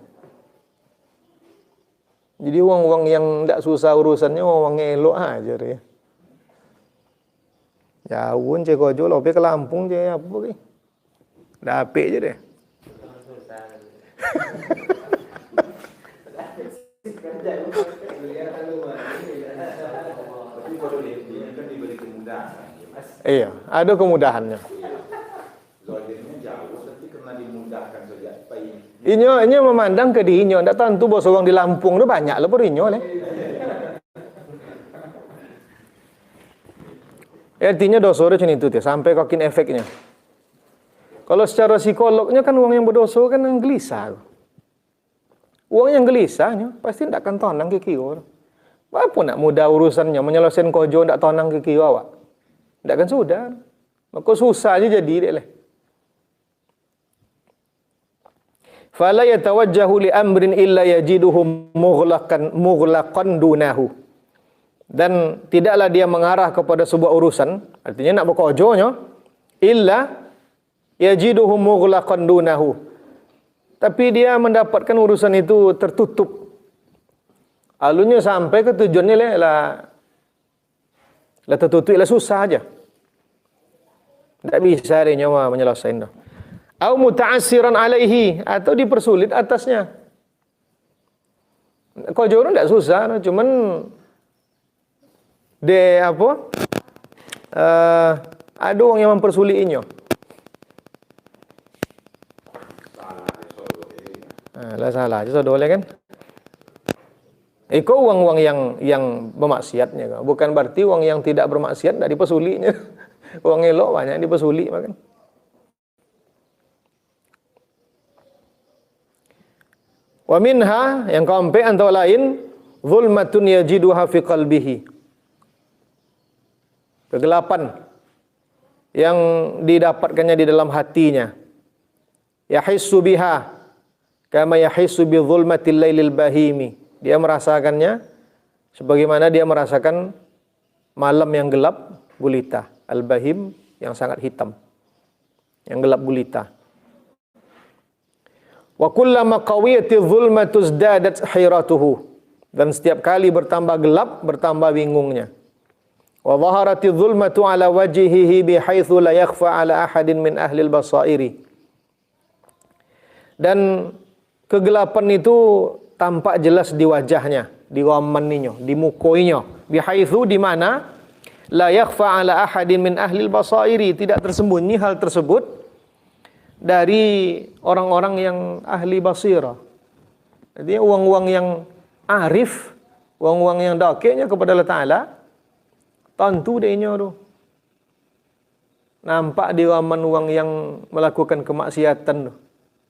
Jadi orang-orang yang tidak susah urusannya, orang elok aja dia. Jauh je kojo lope ke Lampung je apa ke. Dapik je deh. Iya, ada kemudahannya. Inyo memandang ke dirinya, ndak tentu bos orang di Lampung tu banyak lah perinyo leh. Artinya dosa dia macam itu tuh, sampai kokin efeknya. Kalau secara psikolognya kan orang yang berdosa kan yang gelisah. Orang yang gelisahnya pasti tidak akan tonang ke kiri. Apa nak mudah urusannya, menyelesaikan kojo tidak tonang ke kiri awak. Tidak akan sudah. Maka susah aja jadi dia lah. Fala yatawajjahu li amrin illa yajiduhu mughlaqan dunahu. Dan tidaklah dia mengarah kepada sebuah urusan, artinya nak berkojonya, illa yajiduhu mughlaqan dunahu. Tapi dia mendapatkan urusan itu tertutup. Alunya sampai ke tujuannya lah tertutup, lah susah aja. Tak bisa dia nyawa menyelesaikan. Au muta'assiran alaihi, atau dipersulit atasnya. Kojo tidak susah, cuman ada orang yang mempersulitnya. Lah salah aja boleh kan? Iko uang-uang yang bermaksiatnya, bukan berarti uang yang tidak bermaksiat tidak dipersulitnya. Uang elok banyak dipersulit makan. Wa minha, yang keempat antara lain, zulmatun yajiduha fi qalbihi. Kegelapan yang didapatkannya di dalam hatinya. Yahissu biha kama yahissu bi zulmatil lailil bahimi. Dia merasakannya sebagaimana dia merasakan malam yang gelap gulita, al-bahim yang sangat hitam, yang gelap gulita. Wa kullama qawiyati zulmatu zdadat hayratuhu, dan setiap kali bertambah gelap bertambah bingungnya. Wa dhaharati zulmatu ala wajhihi bihaitsu la yakhfa ala ahadin min ahli al-basairi. Dan kegelapan itu tampak jelas di wajahnya, di wamaninya, di mukoinya, bihaitsu di mana la yakhfa ala ahadin min ahli al-basairi, tidak tersembunyi hal tersebut dari orang-orang yang ahli basirah. Jadi uang-uang yang arif, uang-uang yang dakiknya kepada Allah Ta'ala, tentu dia tu nampak di waman uang yang melakukan kemaksiatan tu,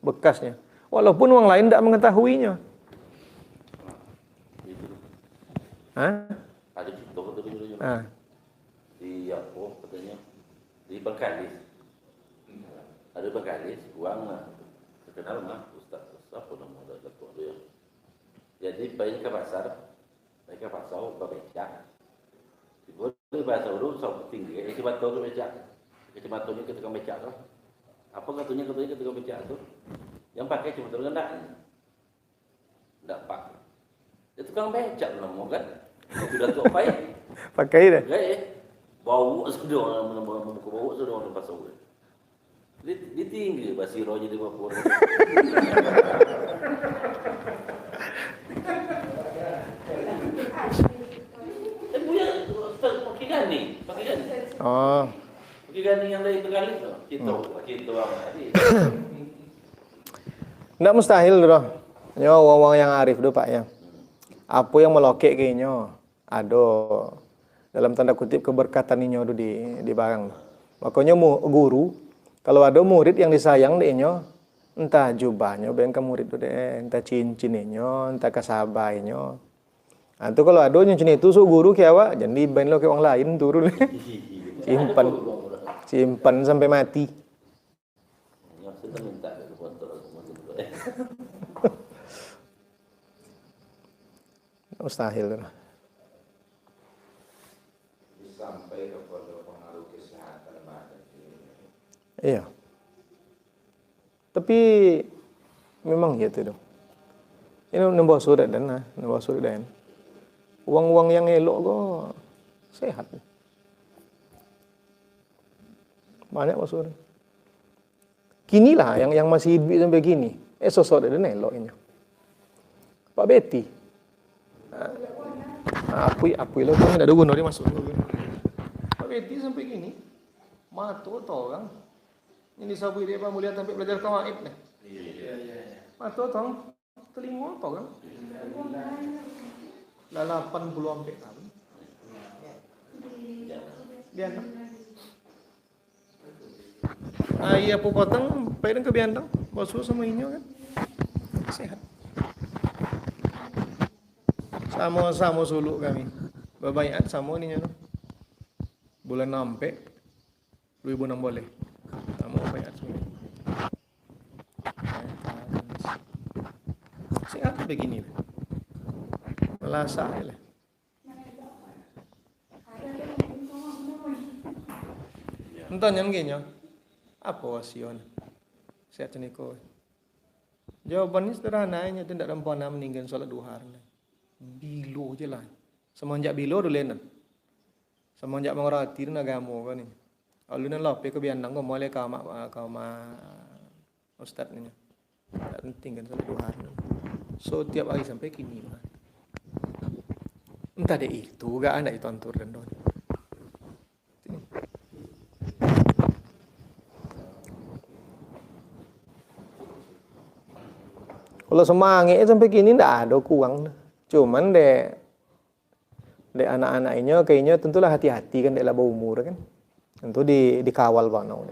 bekasnya. Walaupun orang lain tidak mengetahuinya. Ada contoh dulu. Di apa katanya? Di Bangkalis. Ada Bangkalis, uang terkenal mah Ustaz apa nama datuk dia. Jadi bayi ke pasar, mereka pasau ke becak. Boleh bahasa urut sok tinggi, cuma tahu ke becak. Cuma tahu ke tukang becak tu. Apa katanya ke tukang becak tu? Yang pakai cuma tahu enggak. Enggak pak. Dia tukang becak nama kan. Sudah tu apa ya? Pakai dah. Bau sudah orang membuka bau sudah orang pasau. Dia tinggi basiro jadi bapur. Punya pakai gani. Oh. Pakai gani yang dari Bengkali tu. Cinta apa tadi. Tidak mustahil tu. Nyo wong-wong yang arif tu Pak ya. Apa yang melokek kayaknya ada dalam tanda kutip keberkatan inyo tu di barang. Makanya guru kalau ada murid yang disayang dia, entah jubahnya bengka murid tu deh, entah cincinnya, entah kasabainya. Itu kalau ada yang macam itu, so guru ke awak, jangan dibain lo ke orang lain turun. Simpan sampai mati. Mustahil tu. Sampai kepada pengaruh kesehatan badan. Iya. Tapi memang gitu dong. Ini nambah surat dan uang-uang yang elok kok sehat. Banyak maksudnya. Kinilah yang masih hidup sampai gini. Sosok dan eloknya. Pak Betty. Apa lo kan ada guna dia masuk. Pak Betty sampai gini. Matu tau kan. Ini sabu dia apa mulia sampai belajar kawaid nih. Iya. Matu tau. Telinga tau kan. 80 sampai tahun. Dia Iya apa potong, baik dan kebiandang, basuh sama inyo kan, sehat. Sama suluk kami, berbaikat sama ni nyo. Bulan nampe, 2006 boleh, sama baikat semua. Sehat begini, melasa lah. Entah yang gini, apa wasion? Sehat ni kau. Jawabannya sederhana, hanya tidak ada pernah meninggal solat duha. Bilo je lah. Semenjak bilo dulu lenan. Semenjak mengerti dan agama kan ni. Kalau ni lah, pek kebiandang kau mulai kau ustaz ni. Tak penting kan solat duha. So tiap hari sampai kini. Entah deh itu, gak anak itu antur dan don. Kalau semangat sampai kini ndak ada kurang. Cuman dek anak-anaknya kayaknya tentulah hati-hati kan dek lah berumur kan. Tentu dikawal Pak Nau.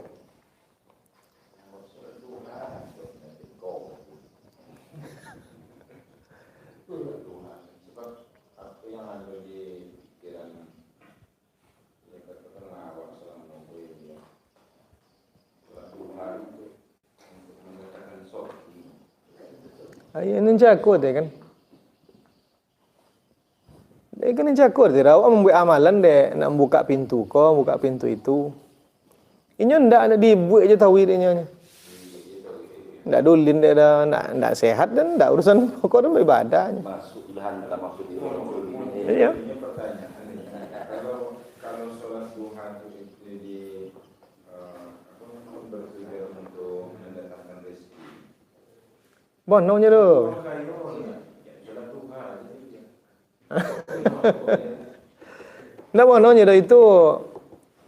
Ayah ni jago deh kan. Dia kan jago deh. Awak membuat amalan deh nak buka pintu ko, buka pintu itu. Inyo ndak ada dibuat je tahu idenya. Ndak dulin dia dah ndak sehat dan ndak urusan pokok dan ibadah. Masuk ilahan tak masuk di Iya. Ini pertanyaan nih. Kalau sholat duha itu bertujuan untuk mendatangkan rezeki. Bonongnya tu. Ndak bonongnya dah itu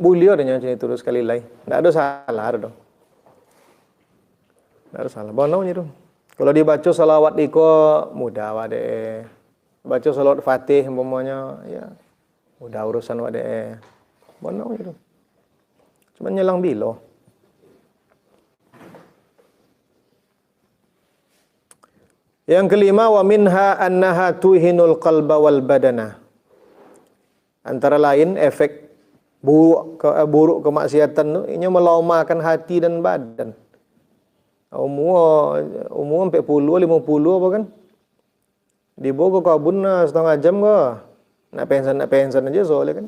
buliau dah nyanyi terus sekali lagi. Ndak ada salah dah. Ndak ada salah. Bonongnya tu. Kalau dibaca salawat iko mudah wade. Baca salawat Fatih umpamanya ya mudah urusan wade. Bonongnya tu. Cuma nyelang bilo. Yang kelima, wa minha annaha tuhinul qalba wal badana. Antara lain efek buruk kemaksiatan tu ini melaumakan hati dan badan. Umur 40 50 apa kan? Di bawah kabun setengah jam ke. Nak pensiun aja soalnya kan.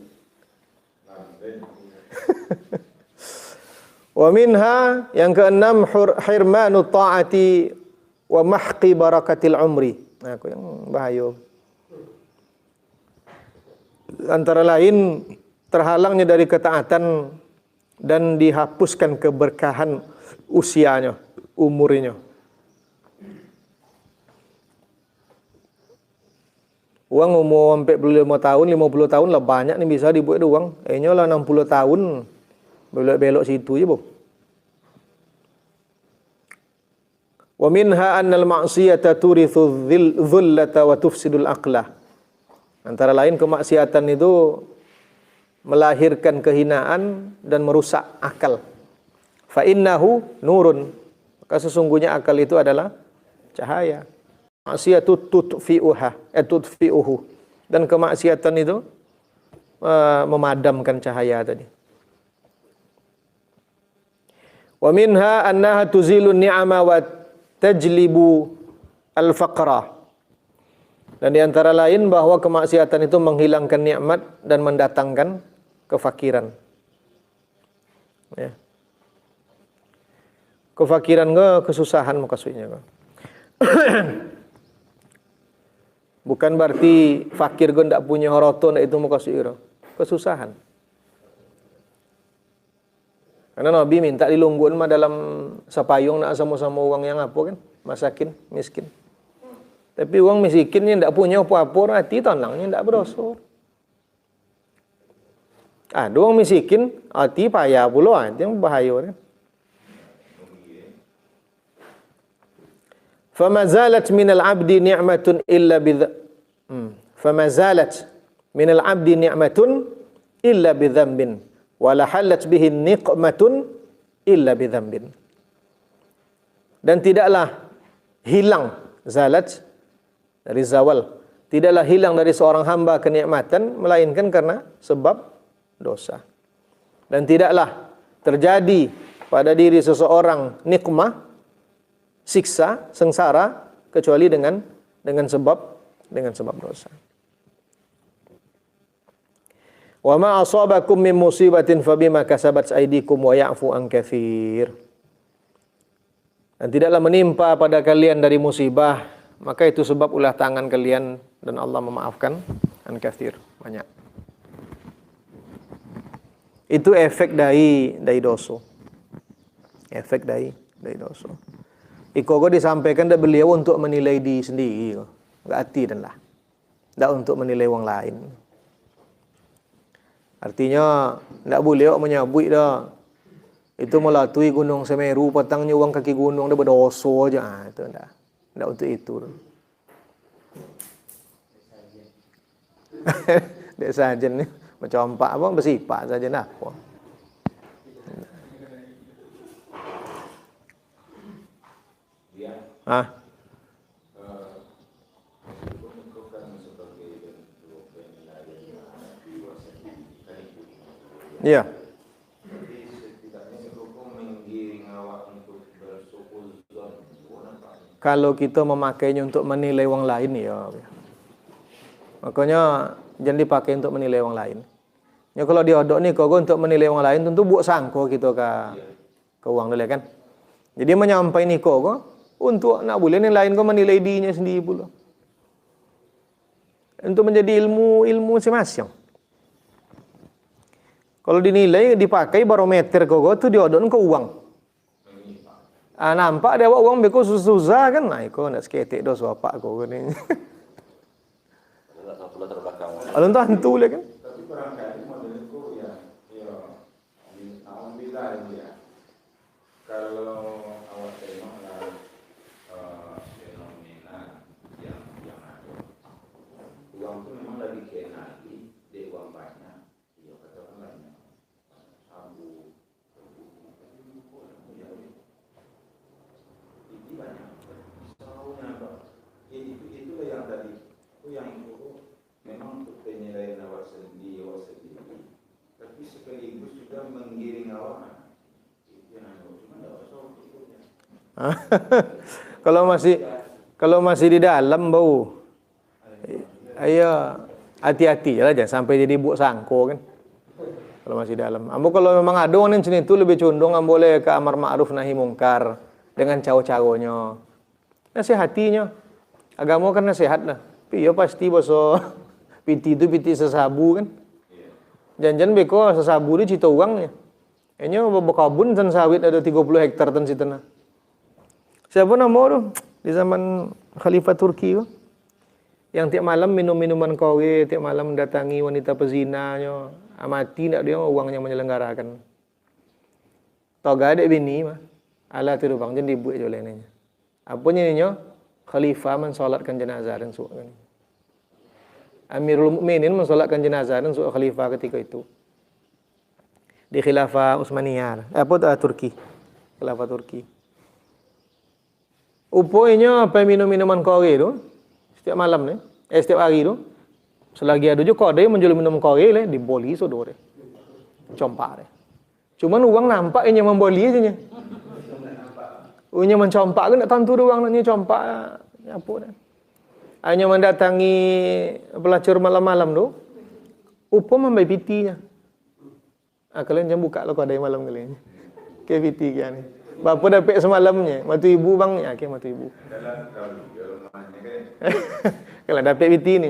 Wa minha yang keenam hirmanu ta'ati wa mahqi barakatil umri. Nah, aku yang bahaya. Antara lain terhalangnya dari ketaatan dan dihapuskan keberkahan usianya, umurnya. Uang umur 45 tahun, 50 tahun lah banyak ni bisa dibuat uang. Enya lah 60 tahun belok-belok situ je, Bu. Wa minha annal ma'siyata turithu dhullata wa tufsidul aqlah. Antara lain kemaksiatan itu melahirkan kehinaan dan merusak akal. Fa innahu nurun. Maka sesungguhnya akal itu adalah cahaya. Maksiatu tutfi'uhu. Dan kemaksiatan itu memadamkan cahaya tadi. Wa minha annaha tuzilun ni'ama wa tajlibu al-faqra. Dan di antara lain bahwa kemaksiatan itu menghilangkan nikmat dan mendatangkan kefakiran. Ya. Kefakiran ke kesusahan maksudnya. Bukan berarti fakir ke ndak punya harta ndak itu maksudnya. Kesusahan. Karena Nabi minta dilungguin mah dalam sapayung nak sama-sama orang yang apa kan? Masakin, miskin. Tapi orang miskin ni tak punya apa-apa, hati tanangnya tak berdosa. Ada orang miskin, hati payah pula, itu yang bahaya kan. Famazalat minal abdi ni'matun illa Famazalat minal abdi ni'matun illa bidhanbin. Wala halat bihi niqmatun illa bidzambin. Dan tidaklah hilang zalat dari zawal. Tidaklah hilang dari seorang hamba kenikmatan melainkan karena sebab dosa. Dan tidaklah terjadi pada diri seseorang nikmah, siksa, sengsara kecuali dengan sebab dosa. Wa ma asabakum min musibatin fabima kasabat aydikum wa ya'fu an katsir. Dan tidaklah menimpa pada kalian dari musibah, maka itu sebab ulah tangan kalian dan Allah memaafkan an katsir, banyak. Itu efek dari dosa. Efek dari dosa. Iko disampaikan dari beliau untuk menilai diri sendiri, enggak hati dan lah. Enggak untuk menilai orang lain. Artinya enggak boleh menyabut dah. Itu melatui gunung Semeru, petangnya uang kaki gunung dia berdosa aja. Itu enggak. Enggak untuk itu. Dek sajen ni macam empat apa bersifat saja nak. Ah. Ya. Kalau kita memakainya untuk menilai orang lain ya. Makanya jangan dipakai untuk menilai orang lain. Ya kalau diodok ni kau untuk menilai orang lain tentu buat sangko kita ke orang dulu kan. Jadi menyampaikan ni kau untuk nak boleh ni lain kau menilai dirinya sendiri pula. Untuk menjadi ilmu masing-masing. Kalau dinilai dipakai barometer kau tu diodok ke uang. Nampak dia buat uang beko susah kan. Nah, kau nak seketik dah suapak kau ni. Alun tentu lah kan. Tapi barangkali model itu ya alhamdulillah ya. Kalau awak tengoklah fenomena yang ada. Uang itu memang lagi kena lagi, dia uang banyak. Ya katakan banyak. Sabu, ini banyak. Misalnya apa? Itulah yang tadi. Itu yang itu memang untuk penilaian awak sendiri. Tapi sekaligus juga menggiring awak. Itu yang cuma tidak usah ikutnya. Kalau masih di dalam bau. Ayo hati-hati lah jangan sampai jadi buk sangko kan. Kalau masih dalam. Ambo kalau memang ada orang yang macam itu lebih condong ambo boleh ke amar ma'ruf nahi mungkar dengan cara-caranya. Nasihatinya. Agama kan nasihat lah. Tapi ya pasti boso piti itu piti sesabu kan. Jangan beko sesabu dia cita uangnya. Ini berkabun dan sawit ada 30 hektar dan situ nah. Siapa nama tu di zaman Khalifah Turki tu? Yang tiap malam minum minuman kowe, tiap malam mendatangi wanita pezinanya, amati nak dia uangnya menyelenggarakan. Toga ada bini mah. Ala tiru bang jadi dibuat je oleh ni. Apa nyanyinya? Khalifah mensolatkan jenazah dan sukan. Amirul Mukminin mensolatkan jenazah dan sukan khalifah ketika itu. Di khilafah Utsmaniyah. Apa tu Turki? Khilafah Turki. Upanya apa minum minuman kowe tu setiap malam ni, setiap hari tu. Selagi ada je kode menjual minum kowe le diboli sodore. Compak dia. Cuman uang nampak inya memboli aja nya. Unya mencompak kan tak tentu uang nak compak apa dah. Hanya mendatangi pelacur malam-malam tu. Upo membai pitinya. Kalian jangan buka lah kode malam kalian. Ke piti kian ni. Bapa dapat semalamnya, matu ibu bang ya, ke matu ibu. Kalau dapat piti ni.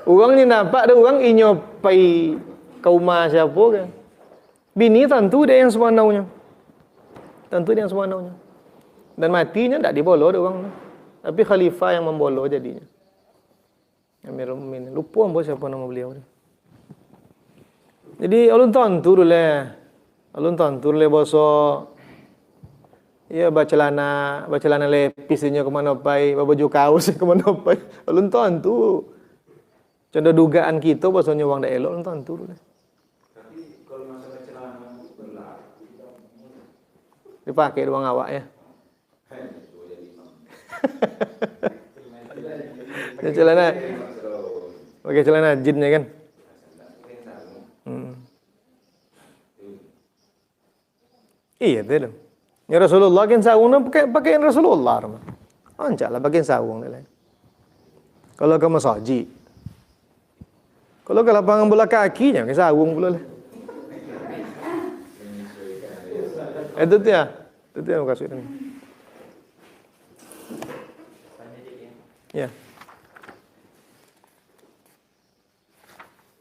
Uang ni nampak ada uang inyo pai ke rumah siapa ke. Bini tentu dia yang semanaunya. Tentu dia yang semanaunya. Dan matinya tak dibolo ada uang. Tapi khalifah yang membolo jadinya. Amirul Mukminin. Lupa apa siapa nama beliau ni. Jadi alun tentu dulu lah. Alun tentu dulu boso. Ya baca lana lepisnya kemana pai, baju kaos kemana pai. Alun tentu. Contoh dugaan kita bosonya uang dak elok alun tentu dulu. Tapi kalau masalah celana berlaku dipakai doang awak ya. Ya, celana pakai celana jinnya kan. Iya tu. Ya Rasulullah kan sarung pakaian Rasulullah. Anjaklah pakai sarung ni. Kalau ke masjid. Kalau ke lapangan bola kaki jangan ke sarung pula lah. Itu tu ya. Itu yang maksud ni. Ya.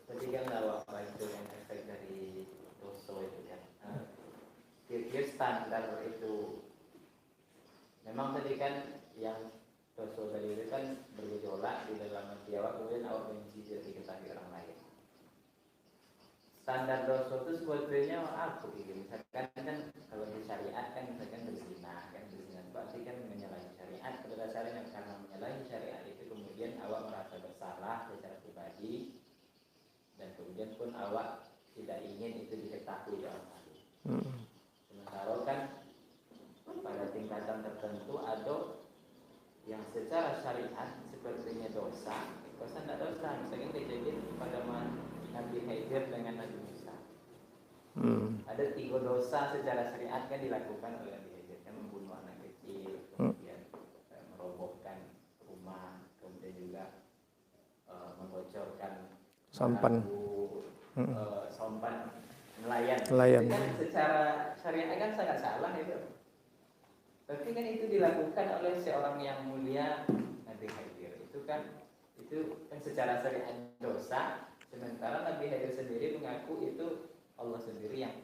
Tadi kan awak itu yang efek dari dosa itu ya. Kira-kira standar itu memang tadi kan yang dosa tadi itu kan bergejolak di dalam hati awak, kemudian awak benci tidak diketahui orang lain. Standar dosa itu sebetulnya apa gitu? Misalkan kan kalau di syariat kan misalkan berzina berarti kan menyalahi syariat. Pada dasarnya karena menyalahi syariat itu kemudian awak merasa bersalah secara pribadi dan kemudian pun awak tidak ingin itu diketahui orang lain. Sementara kan pada tingkatan tertentu ada yang secara syariat sepertinya dosa tidak dosa. Misalnya kejadian pada Nabi Khidir dengan Nabi Musa. Ada 3 dosa secara syariat kan dilakukan oleh Nabi Khidir, kan membunuh anak kecil, kemudian merobohkan rumah, kemudian juga membocorkan Sampan. sampan nelayan. Nelayan. Itu kan secara syariat kan sangat salah itu. Tapi kan itu dilakukan oleh seorang yang mulia Nabi Khidir. Itu kan secara syariat dosa. Sementara Nabi Khidir sendiri mengaku itu Allah sendiri yang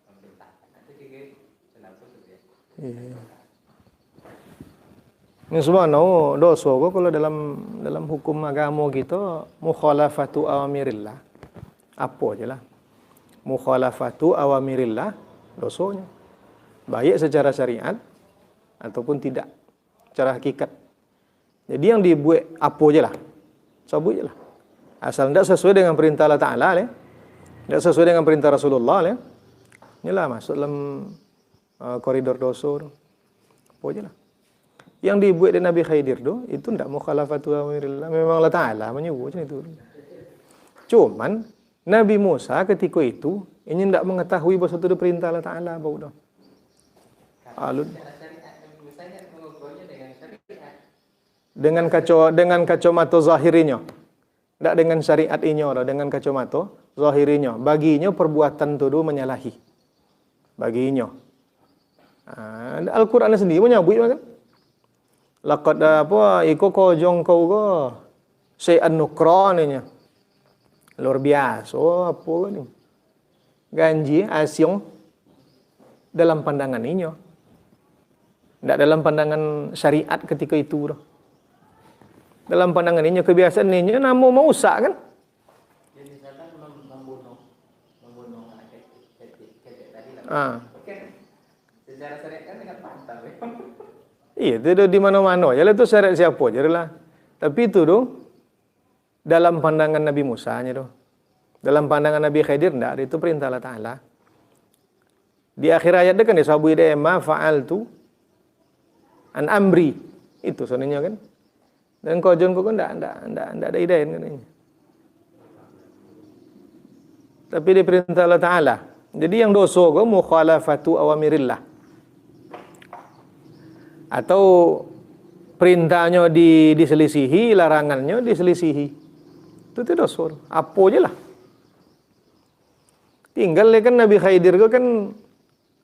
memerintahkan. Itu juga kenapa itu ya? Iya. Ini subhanahu dosa kok kalau dalam hukum agama kita mukhalafatu awamirillah. Apa aja lah. Mukhalafatu awamirillah dosanya. Baik secara syariat ataupun tidak secara hakikat. Jadi yang dibuat apa aja lah. Cabut je lah. Asal tidak sesuai dengan perintah Allah Ta'ala, tidak sesuai dengan perintah Rasulullah, inilah masuk dalam koridor dosa. Apa aja lah. Yang dibuat dari Nabi Khidir itu tidak mukhalafatu amirillah. Memang Allah Ta'ala menyebut macam itu. Cuman Nabi Musa ketika itu ini tidak mengetahui bahawa itu perintah Allah Ta'ala. Alun. Dengan kacamata zahirinya. Tidak dengan syariat inyo, dengan kacamata zahirinya. Baginya perbuatan itu menyalahi. Baginya. Al-Quran sendiri menyebut kan? Laqad iko kojong kau go sayan nukra ninya. Luar biasa. Apa ni? Ganji asyong dalam pandangan inyo. Tidak dalam pandangan syariat ketika itu. Dalam pandangan ini kebiasaan ini nama mau usak kan? Jadi misalkan membunuh anak kecil tadi lah. Oke. Secara syariat kan dengan mantap ya. Iya, itu di mana-mana. Ya itu syariat siapa aja lah. Tapi itu dalam pandangan Nabi Musa nya dalam pandangan Nabi Khidir enggak, itu perintah Allah Ta'ala. Di akhir ayat kan disabui dia ma fa'altu an amri. Itu sebenarnya kan. Dan kojon kok enggak ada idean kan ini. Tapi dia perintah Allah Ta'ala. Jadi yang dosa kok mukhalafatu awamirillah. Atau perintahnya diselisihi, larangannya diselisihi. Itu dosa. Apa aja lah. Tinggal kan Nabi Khidir kan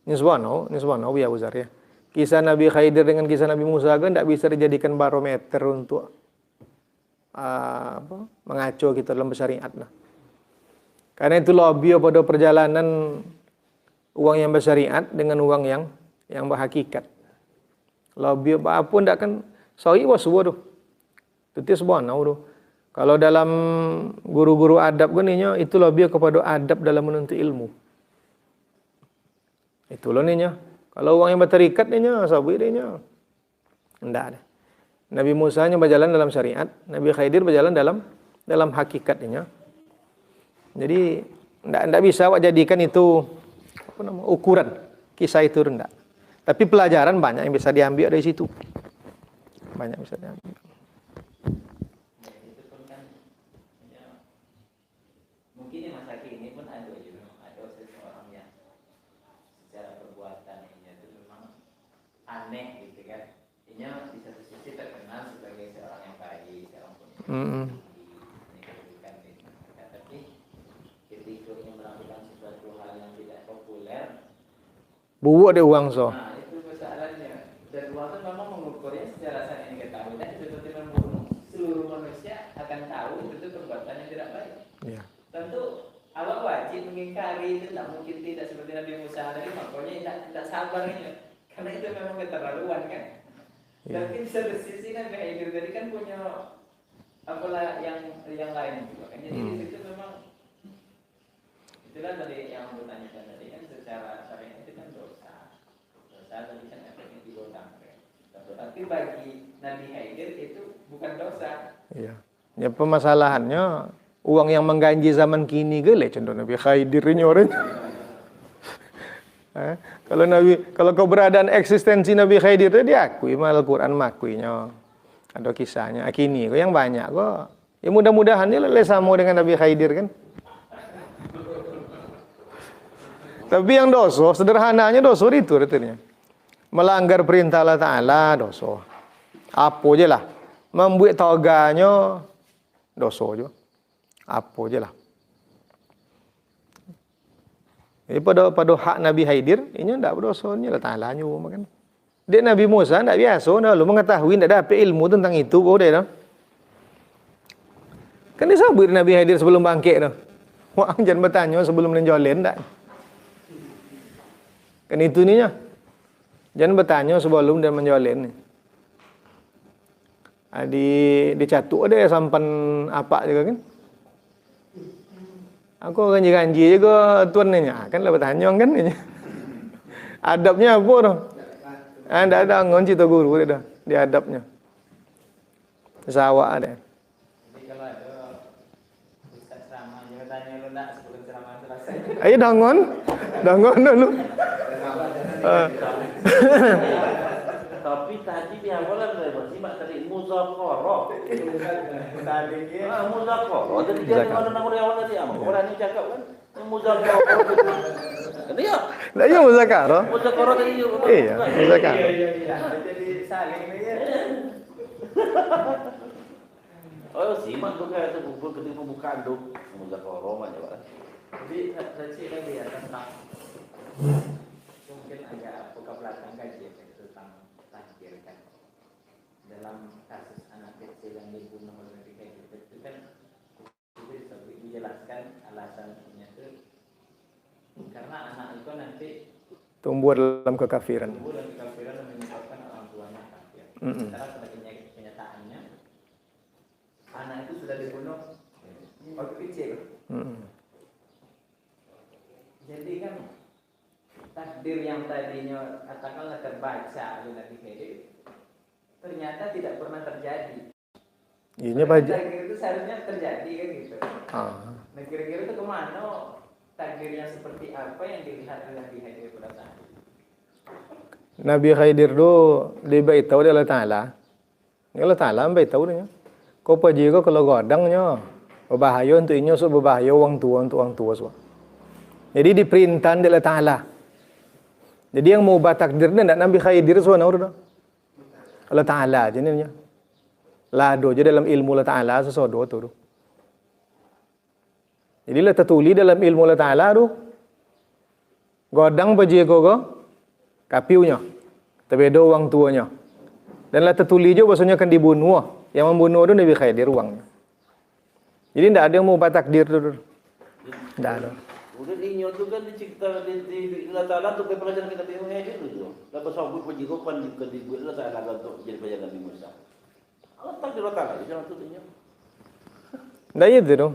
nisbanahu ya Uzar ya. Kisah Nabi Khidir dengan kisah Nabi Musa kan tidak bisa dijadikan barometer untuk mengacu kita dalam syariat lah. Karena itu lebih pada perjalanan uang yang bersyariat dengan uang yang berhakikat. Lebih apa pun tidak kan sahih waswa tu. Itu subhanahu tu. Kalau dalam guru-guru adab kan itu lebih kepada adab dalam menuntut ilmu. Itulah ninya. Kalau orang yang berterikat ninya, sahabat ninya. Tidak ada. Nabi Musa nya berjalan dalam syariat, Nabi Khidir berjalan dalam hakikatnya. Jadi tidak bisa awak jadikan itu ukuran kisah itu rendah. Tapi pelajaran banyak yang bisa diambil dari situ. Banyak bisa diambil. Ya, itu pun kan ya, mungkin di masa kini pun ada juga ada seseorang yang secara perbuatannya itu memang aneh gitu kan. Ini di satu sisi terkenal sebagai seorang yang baik, seorang punya kedudukan gitu. Tapi ketika ingin melakukan sesuatu hal yang tidak populer, Buat ada uang so. nah itu masalahnya. Dan uang itu memang mengukurnya secara sangat yang ketahui dan seperti membunuh seluruh manusia akan tahu itu perbuatan yang tidak baik. Ya. Tentu awak wajib mengingkari itu, tidak mungkin tidak seperti Nabi Musa tadi, makanya tidak sabar ini, karena itu memang keterlaluan kan. Ya. Tapi di satu sisi Nabi Khidir tadi kan punya apalah yang lain juga kan. Jadi di situ memang itulah tadi yang aku tanyakan tadi kan, secara syariat itu kan dosa tadi kan efeknya digodang kan. Tapi bagi Nabi Khidir itu bukan dosa. Iya. Ya permasalahannya uang yang mengganji zaman kini gele contoh Nabi Khidir ini orang. Kalau keberadaan eksistensi Nabi Khidir itu diakui, malah Al-Quran mengakuinya. Ada kisahnya. Kini kok yang banyak kok. Ya mudah-mudahan dia sama dengan Nabi Khidir kan. Tapi yang dosa, sederhananya dosa itu artinya. Melanggar perintah Allah Ta'ala dosa. Apa je lah. Membuat toganya dosa je. Apa je lah. Jadi pada hak Nabi Khidir, ini tidak berdosa. Ini Allah Ta'ala nyuruh kan. Dia Nabi Musa tidak biasa. Lalu mengetahui, tidak dapat ilmu tentang itu. Boleh tak? Kan disebut Nabi Khidir sebelum bangkit tu. Wah, jangan bertanya sebelum menjolen tak? Kan itu ninya. Jangan bertanya sebelum dia menjolen ni. Dicatuk ada sampan apa juga kan? Aku ganji-ganji juga tuan ni. Kan lah bertanya kan ni. Adabnya apa tu? Ada angon cerita guru dia dah. Dia adabnya. Sawak ada. Jadi kalau ada ustaz ceramah jangan tanya lu nak sebelum ceramah selesai. Ayo dangon dulu. Tapi tadi di awalan saya simak tadi muzakarah. Tadi dia Muzakarah. Jadi dia mana nama awal tadi apa? Orang ni cakap kan muzakarah. Tadi ya. Dah ya muzakarah. Muzakarah tadi. Iya, muzakarah. jadi saling ni ya. Oh, simak tu kan tu ketika pembukaan tu muzakarah macam apa? Jadi tadi lagi ya tentang mungkin agak buka belakang kaji tentang takdir kan. Dalam kasus anak kecil yang dibunuh oleh Nabi Khidir itu kan itu dijelaskan alasannya itu karena anak itu nanti Tumbuh dalam kekafiran. tumbuh dan kekafiran dan menyebabkan orang tuanya kafir. Sekarang sebagai kenyataannya anak itu sudah dibunuh waktu kecil. Jadi kan takdir yang tadinya katakanlah terbaca oleh Nabi Khidir ternyata tidak pernah terjadi. Ini baca. Takdir itu seharusnya terjadi kan gitu. Nah kira-kira itu kemana takdir yang seperti apa yang dilihat oleh Nabi Khidir pada saat itu? Nabi Khidir tu diberitahu oleh Allah Ta'ala. Allah Ta'ala beritahu dia. Kau pergi kau kalau godangnya berbahaya untuk inyo, so berbahaya orang tua semua. Jadi diperintah oleh Allah Ta'ala. Jadi yang mau ubah takdir ni nak Nabi Khidir suana orang Allah Ta'ala je ni. Lado je dalam ilmu Allah Ta'ala sesuatu tu. Jadi lah tertulis dalam ilmu Allah Ta'ala tu godang pergi kau kapiunya. Terbeda orang tuanya. Dan lah tertulis je bahasanya akan dibunuh. Yang membunuh tu Nabi Khidir uangnya. Jadi tidak ada yang mau ubah takdir tu. Tidak ada. Udah inyo tu kan dicipta di Allah Ta'ala tu pelajaran kita tengok aja tu. Lepas sabut pergi kau kan dibuat Allah Ta'ala untuk jadi pelajaran Nabi Musa. Allah Ta'ala jangan tu inyo. Ndak itu tu.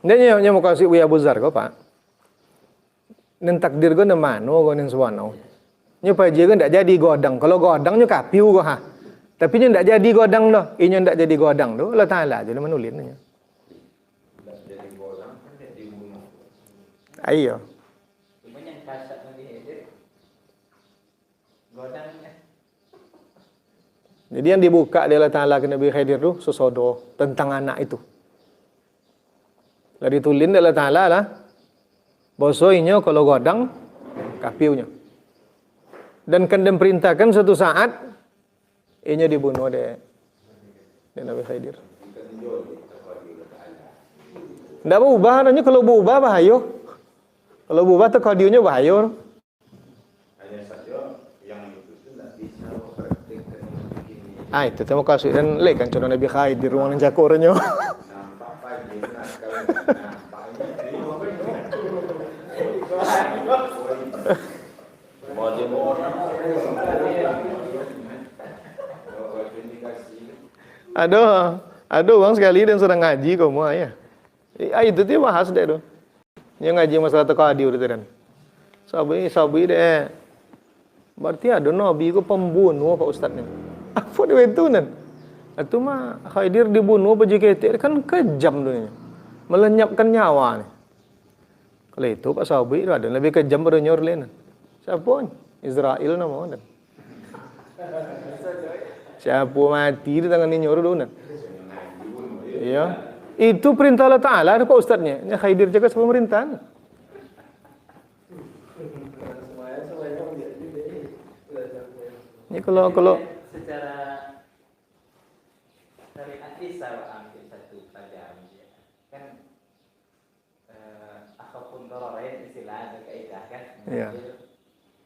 Dia mau kasih Uya Abu Zar kau pak. Nen takdir kau mana kau nen suano. Nyo paji kau ndak jadi godang. Kalau godang nyo kapiu kau ha. Tapi nyo ndak jadi godang dah. Inyo ndak jadi godang tu Allah Ta'ala je menulis nya. Ayo. Cuma yang kasat Nabi Khidir godangnya. Jadi yang dibuka oleh Allah Ta'ala ke Nabi Khidir itu sesodo tentang anak itu. Lalu ditulin oleh Allah Ta'ala lah. Bosoinya kalau godang, kapiunya. Dan kendem perintahkan satu saat, inya dibunuh oleh Nabi Khidir. Tidak berubah, hanya kalau berubah bahaya. Kalau berubah terkodiunya bahaya. Hanya saja yang itu tidak bisa praktikkan begini. Itu temu kasih dan lek kan contoh Nabi Khidir ruang jakornya. Nampak pagi nak kalau nampaknya Mau dia mau Ada orang sekali dan sedang ngaji kamu ya. Itu dia bahas deh tu. Yang ngaji masalah taqadir itu kan. Sabi deh. Berarti ada nabi ku pembunuh Pak Ustaz ni. Apa dia itu nan? Itu mah Khidir dibunuh apa JKT kan kejam tu. Melenyapkan nyawa ni. Kalau itu Pak Sabi itu ada lebih kejam pada nyor lain. Siapa? Israel nama dan. Siapa mati di tangan nyor tu nan. Iya. Itu perintah Allah Ta'ala ada Pak Ustaznya. Ini Khidir jaga pemerintahan. Ini kalau secara syariat bisa ambil satu pelajaran dia. Kan apapun dararain istilah ada kaidah kan. Iya.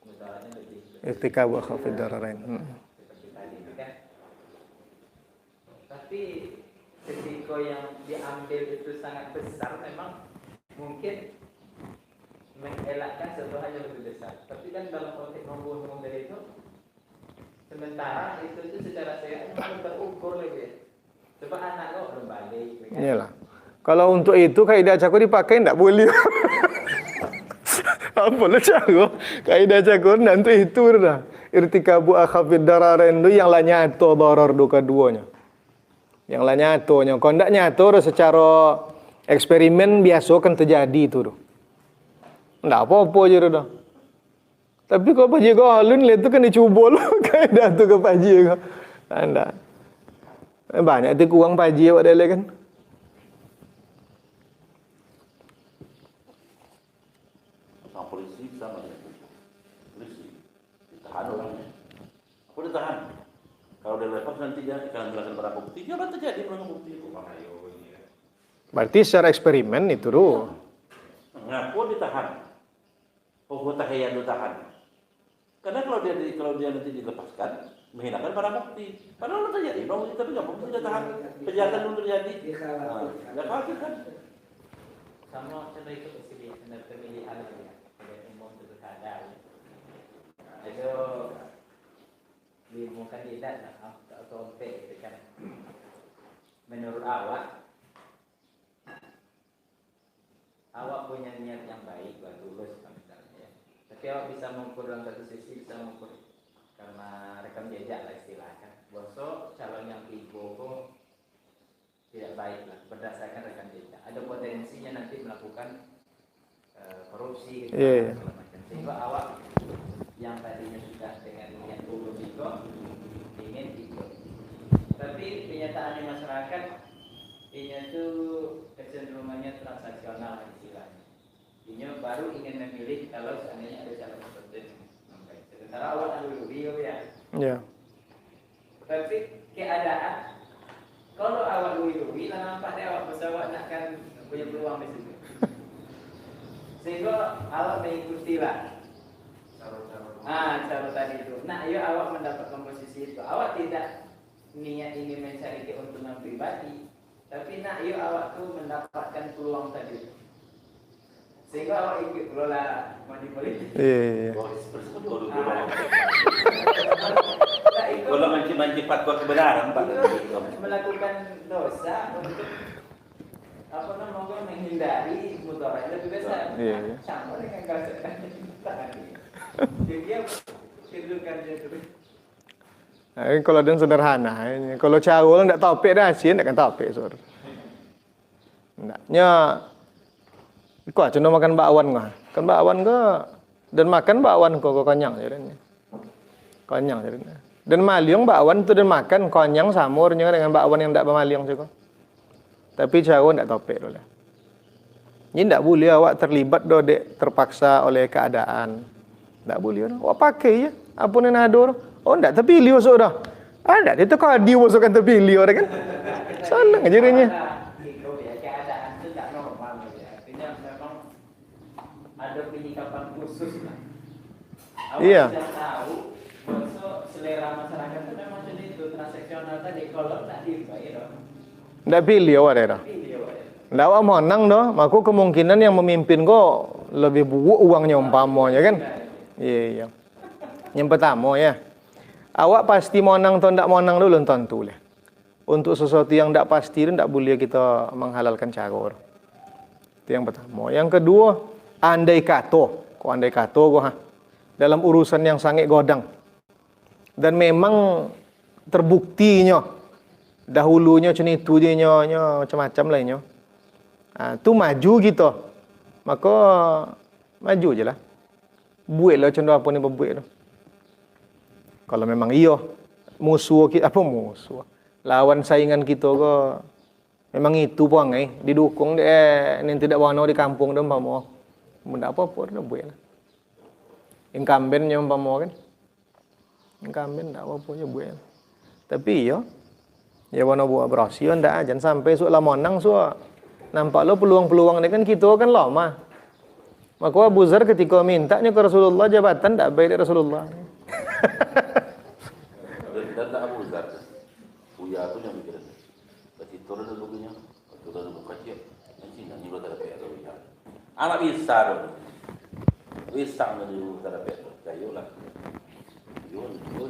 Mudaratnya lebih irtikab wa khafid dararain. seperti tadi kan. Tapi risiko yang diambil itu sangat besar, memang mungkin mengelakkan sesuatu hal yang lebih besar. Tapi kan dalam konteks membunuh mobil itu, sementara itu secara sehat memang terukur lagi ya. Coba anak kok belum balik. Kan? Iyalah. Kalau untuk itu kaidah cakur dipakai tidak boleh. Apalah cakur? Kaidah cakur nanti itu dah. Irtikabu akhafid dararain itu yang lah nyata darar duka duanya. Yang lah nyatonya. Kalau tidak nyato secara eksperimen biasa kan terjadi itu. Tidak apa-apa je dah. Tapi kalau paji kau alun lihat tu kan dicuba lah kaidah tu ke paji kau. Tidak. Banyak tu kurang paji awak dah kan. sama polisi sama dengan polisi. Ditahan orangnya. Apa ditahan? Kalau dia lepas nanti dia akan menjelaskan barang bukti. Dia akan terjadi barang bukti itu. Berarti secara eksperimen itu tu. Ngaku ditahan. Tahiyat ditahan. Karena kalau dia nanti dilepaskan, menghilangkan barang bukti. Padahal terjadi barang bukti tapi nggak bukti dia tahan. Kejahatan belum terjadi. Nggak khawatir kan? Sama contoh itu pemilihan ya, pemilihan umum itu ada. Itu diumumkan tidak atau itu kan. Menurut awak punya niat yang baik buat lulus misalnya ya. Tapi awak bisa mengukur dalam satu sisi, bisa mengukur karena rekam jejak lah istilahnya. Bosok calon yang ibu kok tidak baik lah berdasarkan rekam jejak. Ada potensinya nanti melakukan korupsi gitu, segala macam. Sehingga awak yang tadinya sudah dengan niat lulus itu ingin ikut. Tapi kenyataannya masyarakat ini tuh kecenderungannya transaksional istilahnya. Ini baru ingin memilih kalau seandainya ada calon tertentu. Sementara awal dulu ya. Ya. Tapi keadaan kalau awal dulu, nampaknya awak pesawat nak kan punya peluang di situ. Sehingga awak mengikuti lah. Cara tadi itu. Nah, ya awak mendapatkan posisi itu. Awak tidak niat ingin mencari keuntungan pribadi. Tapi nak yuk awak tu mendapatkan peluang tadi. Sehingga awak ikut kelola mandi politik. Iya. Kalau manci fatwa kebenaran Pak. Melakukan dosa untuk apa namanya menghindari mudarat lebih besar. Iya. Sama dengan gajakan tadi. Dia kedudukan dia tu. Kalau dia sederhana, kalau cara tak topik dah, asyik tak kan topik sur. Naknya, kau cuma makan bakwan kau, kan bakwan kau dan makan bakwan kau kenyang je kan. Konyang jadi. Dan maliung bakwan tu dan makan konyang samurnya dengan bakwan yang tak bermaliung juga. Tapi cara tak topek dulu. Ini tak boleh awak terlibat do dek terpaksa oleh keadaan. Tak boleh dah. Awak pakai je. Apa ni nak ada? Oh tak terpilih masuk dah. Ada dia tu kau dia masukkan terpilih orang kan. Senang aja dia. Keadaan itu tak normal. Artinya memang ada penyikapan khusus lah. Awak Iya. sudah tahu bahwa selera masyarakat itu memang jadi itu transaksional tadi. Kalau tak dibayar dong. Tak pilih awak dah. Pilih awak. Tak awak menang dah. Maka kemungkinan yang memimpin kau lebih buruk uangnya umpamanya kan. Iya. Yang pertama ya. Awak pasti menang atau tak menang dulu tentu lah. Untuk sesuatu yang tak pasti itu tak boleh kita menghalalkan cara. Itu yang pertama. Yang kedua, andai kata. Kau andai kata kau dalam urusan yang sangat godang. Dan memang terbuktinya dahulunya macam itu je macam-macam lainnya. Tu maju kita. Maka maju je lah. Buatlah macam apa ni berbuat tu. Kalau memang iya musuh kita apa musuh lawan saingan kita ke memang itu pun didukung dia ni tidak warna di kampung dah umpama benda apa-apa dah buat lah. Incumbentnya umpama kan. Incumbent tak apa-apa je buat. Tapi ya warna buat berasi ndak jangan sampai sok lama menang sok nampak lo peluang-peluang ni kan kita kan lama. Maka Abu Zar ketika mintanya ke Rasulullah jabatan tak baik dari Rasulullah. Dan tak Abu Zar. Buya tu yang mikir. Berarti turun dulu punya. Turun dulu kecil. Nanti nanti lo tak ada payah tu. Anak bisa tu. Bisa dulu tak ada payah tu. Kayu lah. Yo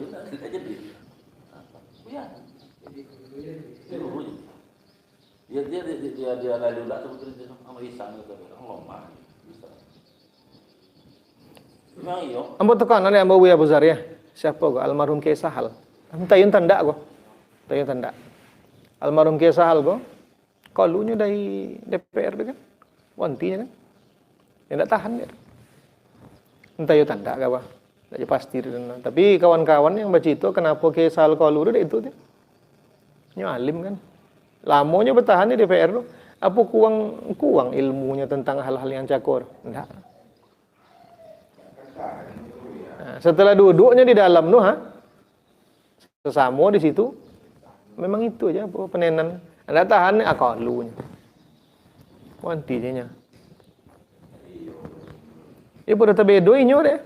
kita jadi. Buya. Dia dulu. Dia lalu lah tu betul dia sama Isang tu. Lama. Bisa. Memang iyo. Ambo tekan ni ambo Buya Abu Zar ya. Siapa kau? Almarhum Kiai Sahal. Tayun tanda kau. Tayun tanda. Almarhum Kiai Sahal kau. Kalunya dari DPR tu kan. Wantinya kan. Dia tak tahan dia. Tayun tanda kau. Tak pasti dia. Tapi kawan-kawan yang baca itu kenapa Kiai Sahal kalu itu dia. Nya alim kan. Lamanya bertahan di DPR tu. Apa kurang ilmunya tentang hal-hal yang cakor? Enggak. Setelah duduknya di dalam tu, sesama di situ, memang itu aja penenan. Anda tahan akalunya, kuantinya. Ia pada terbedoinya deh.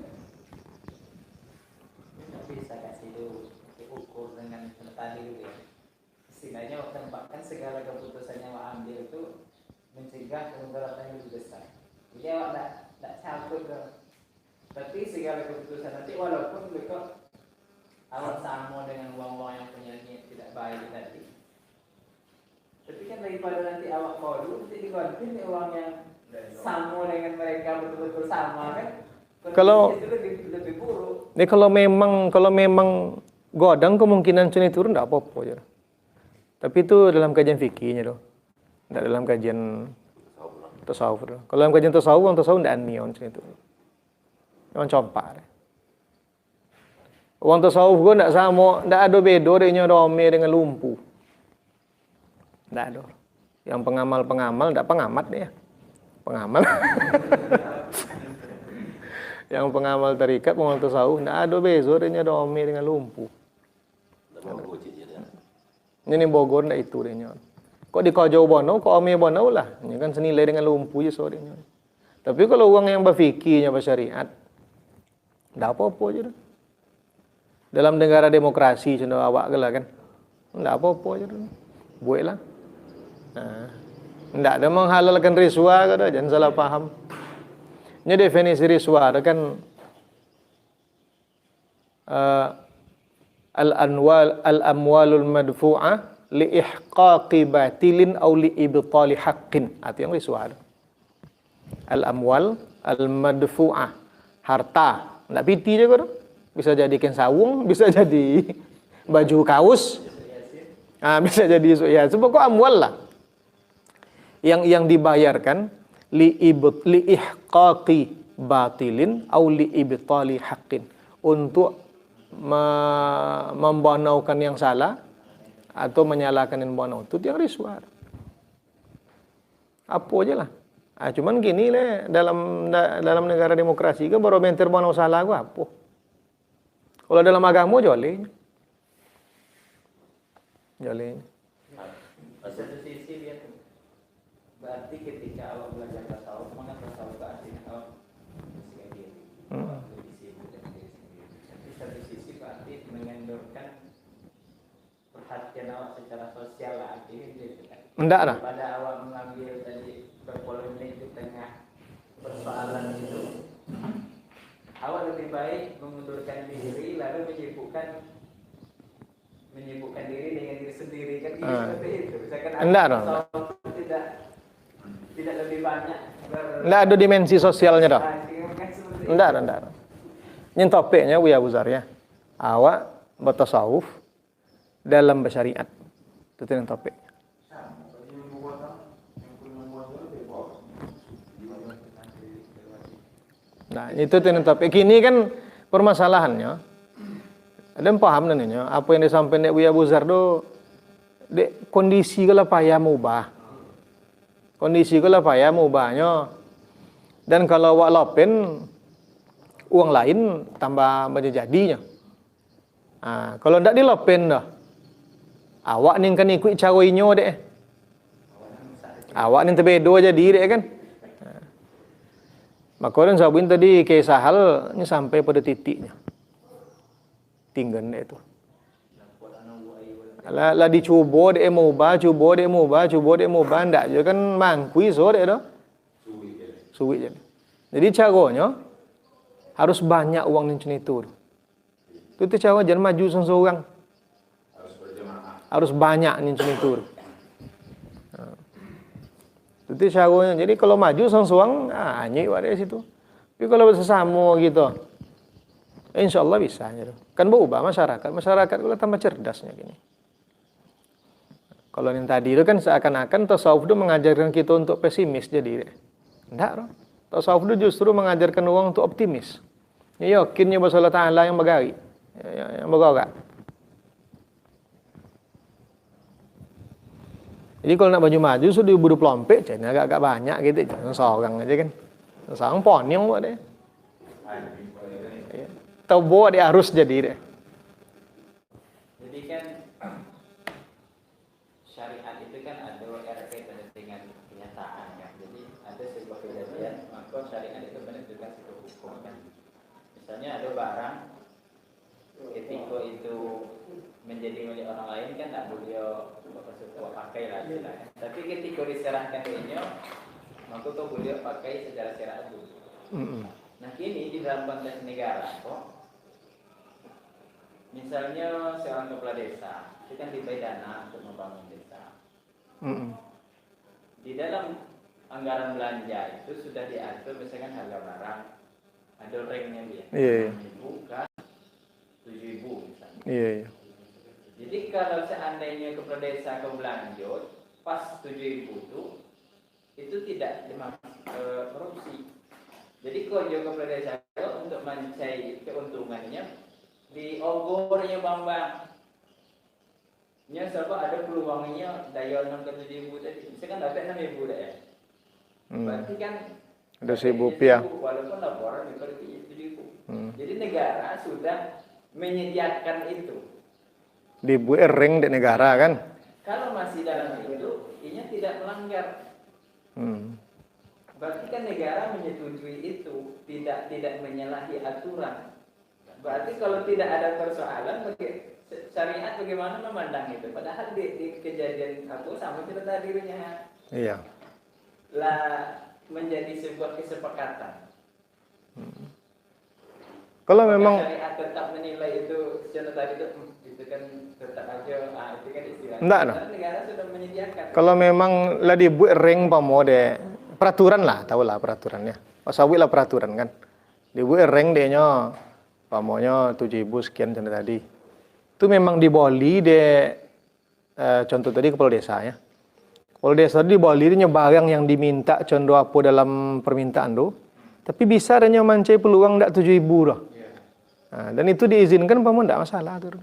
Bisa kasih diukur dengan tadi dulu ya. Istilahnya tempatkan segala keputusan yang awak ambil itu mencegah kemudaratan yang lebih besar. Jadi awak tak cabut ke. Tapi segala keputusan nanti walaupun mereka awak sama dengan uang-uang yang punya niat tidak baik tadi. Tapi kan daripada nanti awak korup, nanti diganti uang yang sama dengan mereka betul-betul sama kan? Kalau itu lebih buruk. Ini kalau memang godang kemungkinan cuni turun tak apa-apa je. Tapi itu dalam kajian fikihnya tu. Tak dalam kajian tasawuf tu. Kalau dalam kajian tasawuf, orang tasawuf tak nion cuni turun. Orang compak. Orang tasawuf pun tak sama, tak ada beda dia rome dengan lumpuh. Tak ada. Yang pengamal tak pengamat dia. Pengamal. Yang pengamal tarikat, pengamal tasawuf tak ada beza dia rome dengan lumpuh. Ini Bogor tak itu dia. Kok di Kajau Bono, kok ome Bono lah. Ini kan senilai dengan lumpuh je sorenya. Tapi kalau orang yang berfikirnya bersyariat, tak apa-apa je tu. Dalam negara demokrasi macam awak ke lah kan. Tak apa-apa je tu. Buatlah. Tak ada menghalalkan riswah ke dah. Jangan salah faham. Ini definisi riswah tu kan al-amwalul madfu'ah li ihqaqi batilin aw li ibtali haqqin. Itu yang riswah tu. Al-amwal al-madfu'ah. Harta. Tak piti je kau tu. Bisa jadikan sawung, bisa jadi baju kaos. Bisa jadi ya, sebab kau amwal lah. Yang dibayarkan li ihqaqi batilin au li ibtali haqqin. Untuk membanaukan yang salah atau menyalahkan yang banau itu yang riswah. Apa aja lah. Cuman gini le dalam negara demokrasi kan barometer banau salah gua apa? Kalau dalam agama joleh. Di satu sisi dia berarti ketika awak belajar tasawuf, maka tasawuf artinya awak bersikap diri, awak lebih sibuk dengan diri sendiri. Di satu sisi berarti mengendorkan perhatian awak secara sosial lah, artinya gitu kan. Enggak lah. Pada awak mengambil tadi berpolemik di tengah persoalan itu, awak lebih baik mengundurkan diri lalu menyibukkan diri dengan diri sendiri kan seperti itu. Misalkan Enggak dong. Tidak lebih banyak Enggak ada dimensi sosialnya dong. seperti itu. Enggak. Ini topiknya Buya Abu Zar ya. Awak bertasawuf dalam bersyariat. Itu yang topik. Nah, itu yang topik. Kini kan permasalahannya. Ada yang paham nantinya apa yang disampaikan Dek Buya Abu Zar do dek kondisi kalau payah mubah. Kondisi kalau payah mubahnya. Dan kalau awak lopen uang lain tambah banyak jadinya. Kalau ndak dilopen dah. Awak nih kan ikut cara inyo dek. Awak nih terbedo aja diri kan. Maka orang sabuin tadi kisah hal ini sampai pada titiknya. Tinggal dek itu. Lah dicoba dek mubah ndak je kan mangkui so dek dah. Suwi je. Jadi caranya harus banyak uang macam itu. Itu cara jangan maju seorang. Harus banyak macam itu. Itu caranya. Jadi kalau maju seorang hanya ada situ. Tapi kalau sesama gitu, insyaallah bisa gitu. Kan berubah masyarakat kalau tambah cerdasnya gini. Kalau yang tadi itu kan seakan-akan tasawuf itu mengajarkan kita untuk pesimis jadi. Enggak dong. Tasawuf itu justru mengajarkan orang untuk optimis. Ya yakinnya bahwa Allah Ta'ala yang bagari. Yang bergerak. Jadi kalau nak maju-maju sudah buru pelompek, jadi agak-agak banyak gitu. Seorang aja kan. Seorang ponyong buat dia. Tahu bahwa dia harus jadi deh. Jadi kan syariat itu kan ada kaitannya dengan kenyataan kan. Jadi ada sebuah kejadian, maka syariat itu menentukan sebuah hukum kan. Misalnya ada barang, ketika itu menjadi milik orang lain kan tak boleh pakai lah istilahnya. Tapi ketika diserahkan dengannya, maka kau boleh pakai secara syariat dulu. Nah kini di dalam konteks negara kok, misalnya seorang kepala desa, itu kan diberi dana untuk membangun desa. Di dalam anggaran belanja itu sudah diatur misalkan harga barang, ada ranknya dia. 6.000 ke 7.000 misalnya. Jadi kalau seandainya kepala desa kau belanja pas 7.000 itu tidak dimaksud korupsi. Jadi kau juga kepala desa untuk mencari keuntungannya di ogornya bambang. Nya sebab ada peluangnya daya 6 ke 7.000 tadi. Misalkan dapat 6.000 dah ya. Berarti kan ada 1.000 rupiah. Walaupun laporan itu 7.000. Jadi negara sudah menyediakan itu. Dibuat ring di negara kan. Kalau masih dalam itu, inya tidak melanggar. Berarti kan negara menyetujui itu, tidak menyalahi aturan. Berarti kalau tidak ada persoalan, syariat bagaimana memandang itu? Padahal di kejadian aku sama kita dirinya. Iya. Lah menjadi sebuah kesepakatan. Kalau memang syariat tetap menilai itu secara tadi itu kan tetap aja itu kan istilahnya. Enggak, negara sudah menyediakan. Kalau memang lah dibuat ring pamode peraturan lah, tahulah peraturannya. Pasawi lah peraturan kan. Dibuat ring dehnya pamonya 7.000 sekian contoh tadi. Itu memang diboli de contoh tadi kepala desa ya. Kepala desa diboli dia barang yang diminta contoh apa dalam permintaan tu. Tapi bisa adanya mancai peluang ndak 7.000 dah. Nah, dan itu diizinkan paman tidak masalah tuh.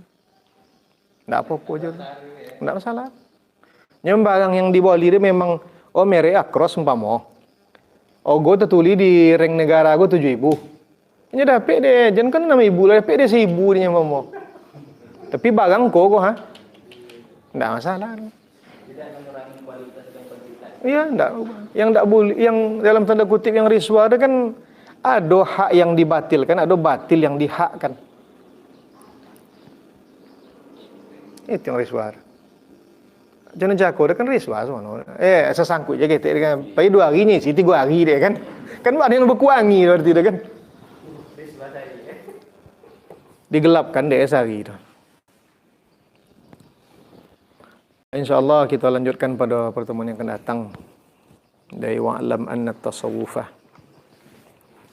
Tidak apa-apa aja. Tidak masalah. Yang barang yang diboli dia memang merek akros umpama. Gue tertuli di reng negara gue 7.000. Ini dapat deh, jangan kan nama ibu lah, dapat deh 1.000 dia umpama. Tapi barang kok ha? Tidak masalah. Tidak mengurangi kualitas dan kuantitas. Iya, enggak. Yang enggak boleh, yang dalam tanda kutip yang riswa ada kan ada hak yang dibatilkan, ada batil yang dihakkan. Itu yang riswa. Jangan jago, dia kan riswa semua. Sesangkut je kita kan. Pai 2 hari ni, 3 hari dia kan. Kan ada yang berkurangi berarti dia kan. Riswa tadi ya. Digelapkan dia sehari itu. InsyaAllah kita lanjutkan pada pertemuan yang akan datang. Dari wa'lam anna tasawufah.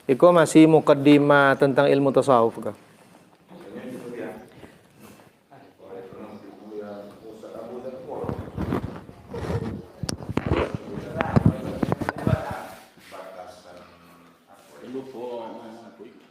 Iko masih mukaddimah tentang ilmu tasawuf ke? Lupa, aku ikut.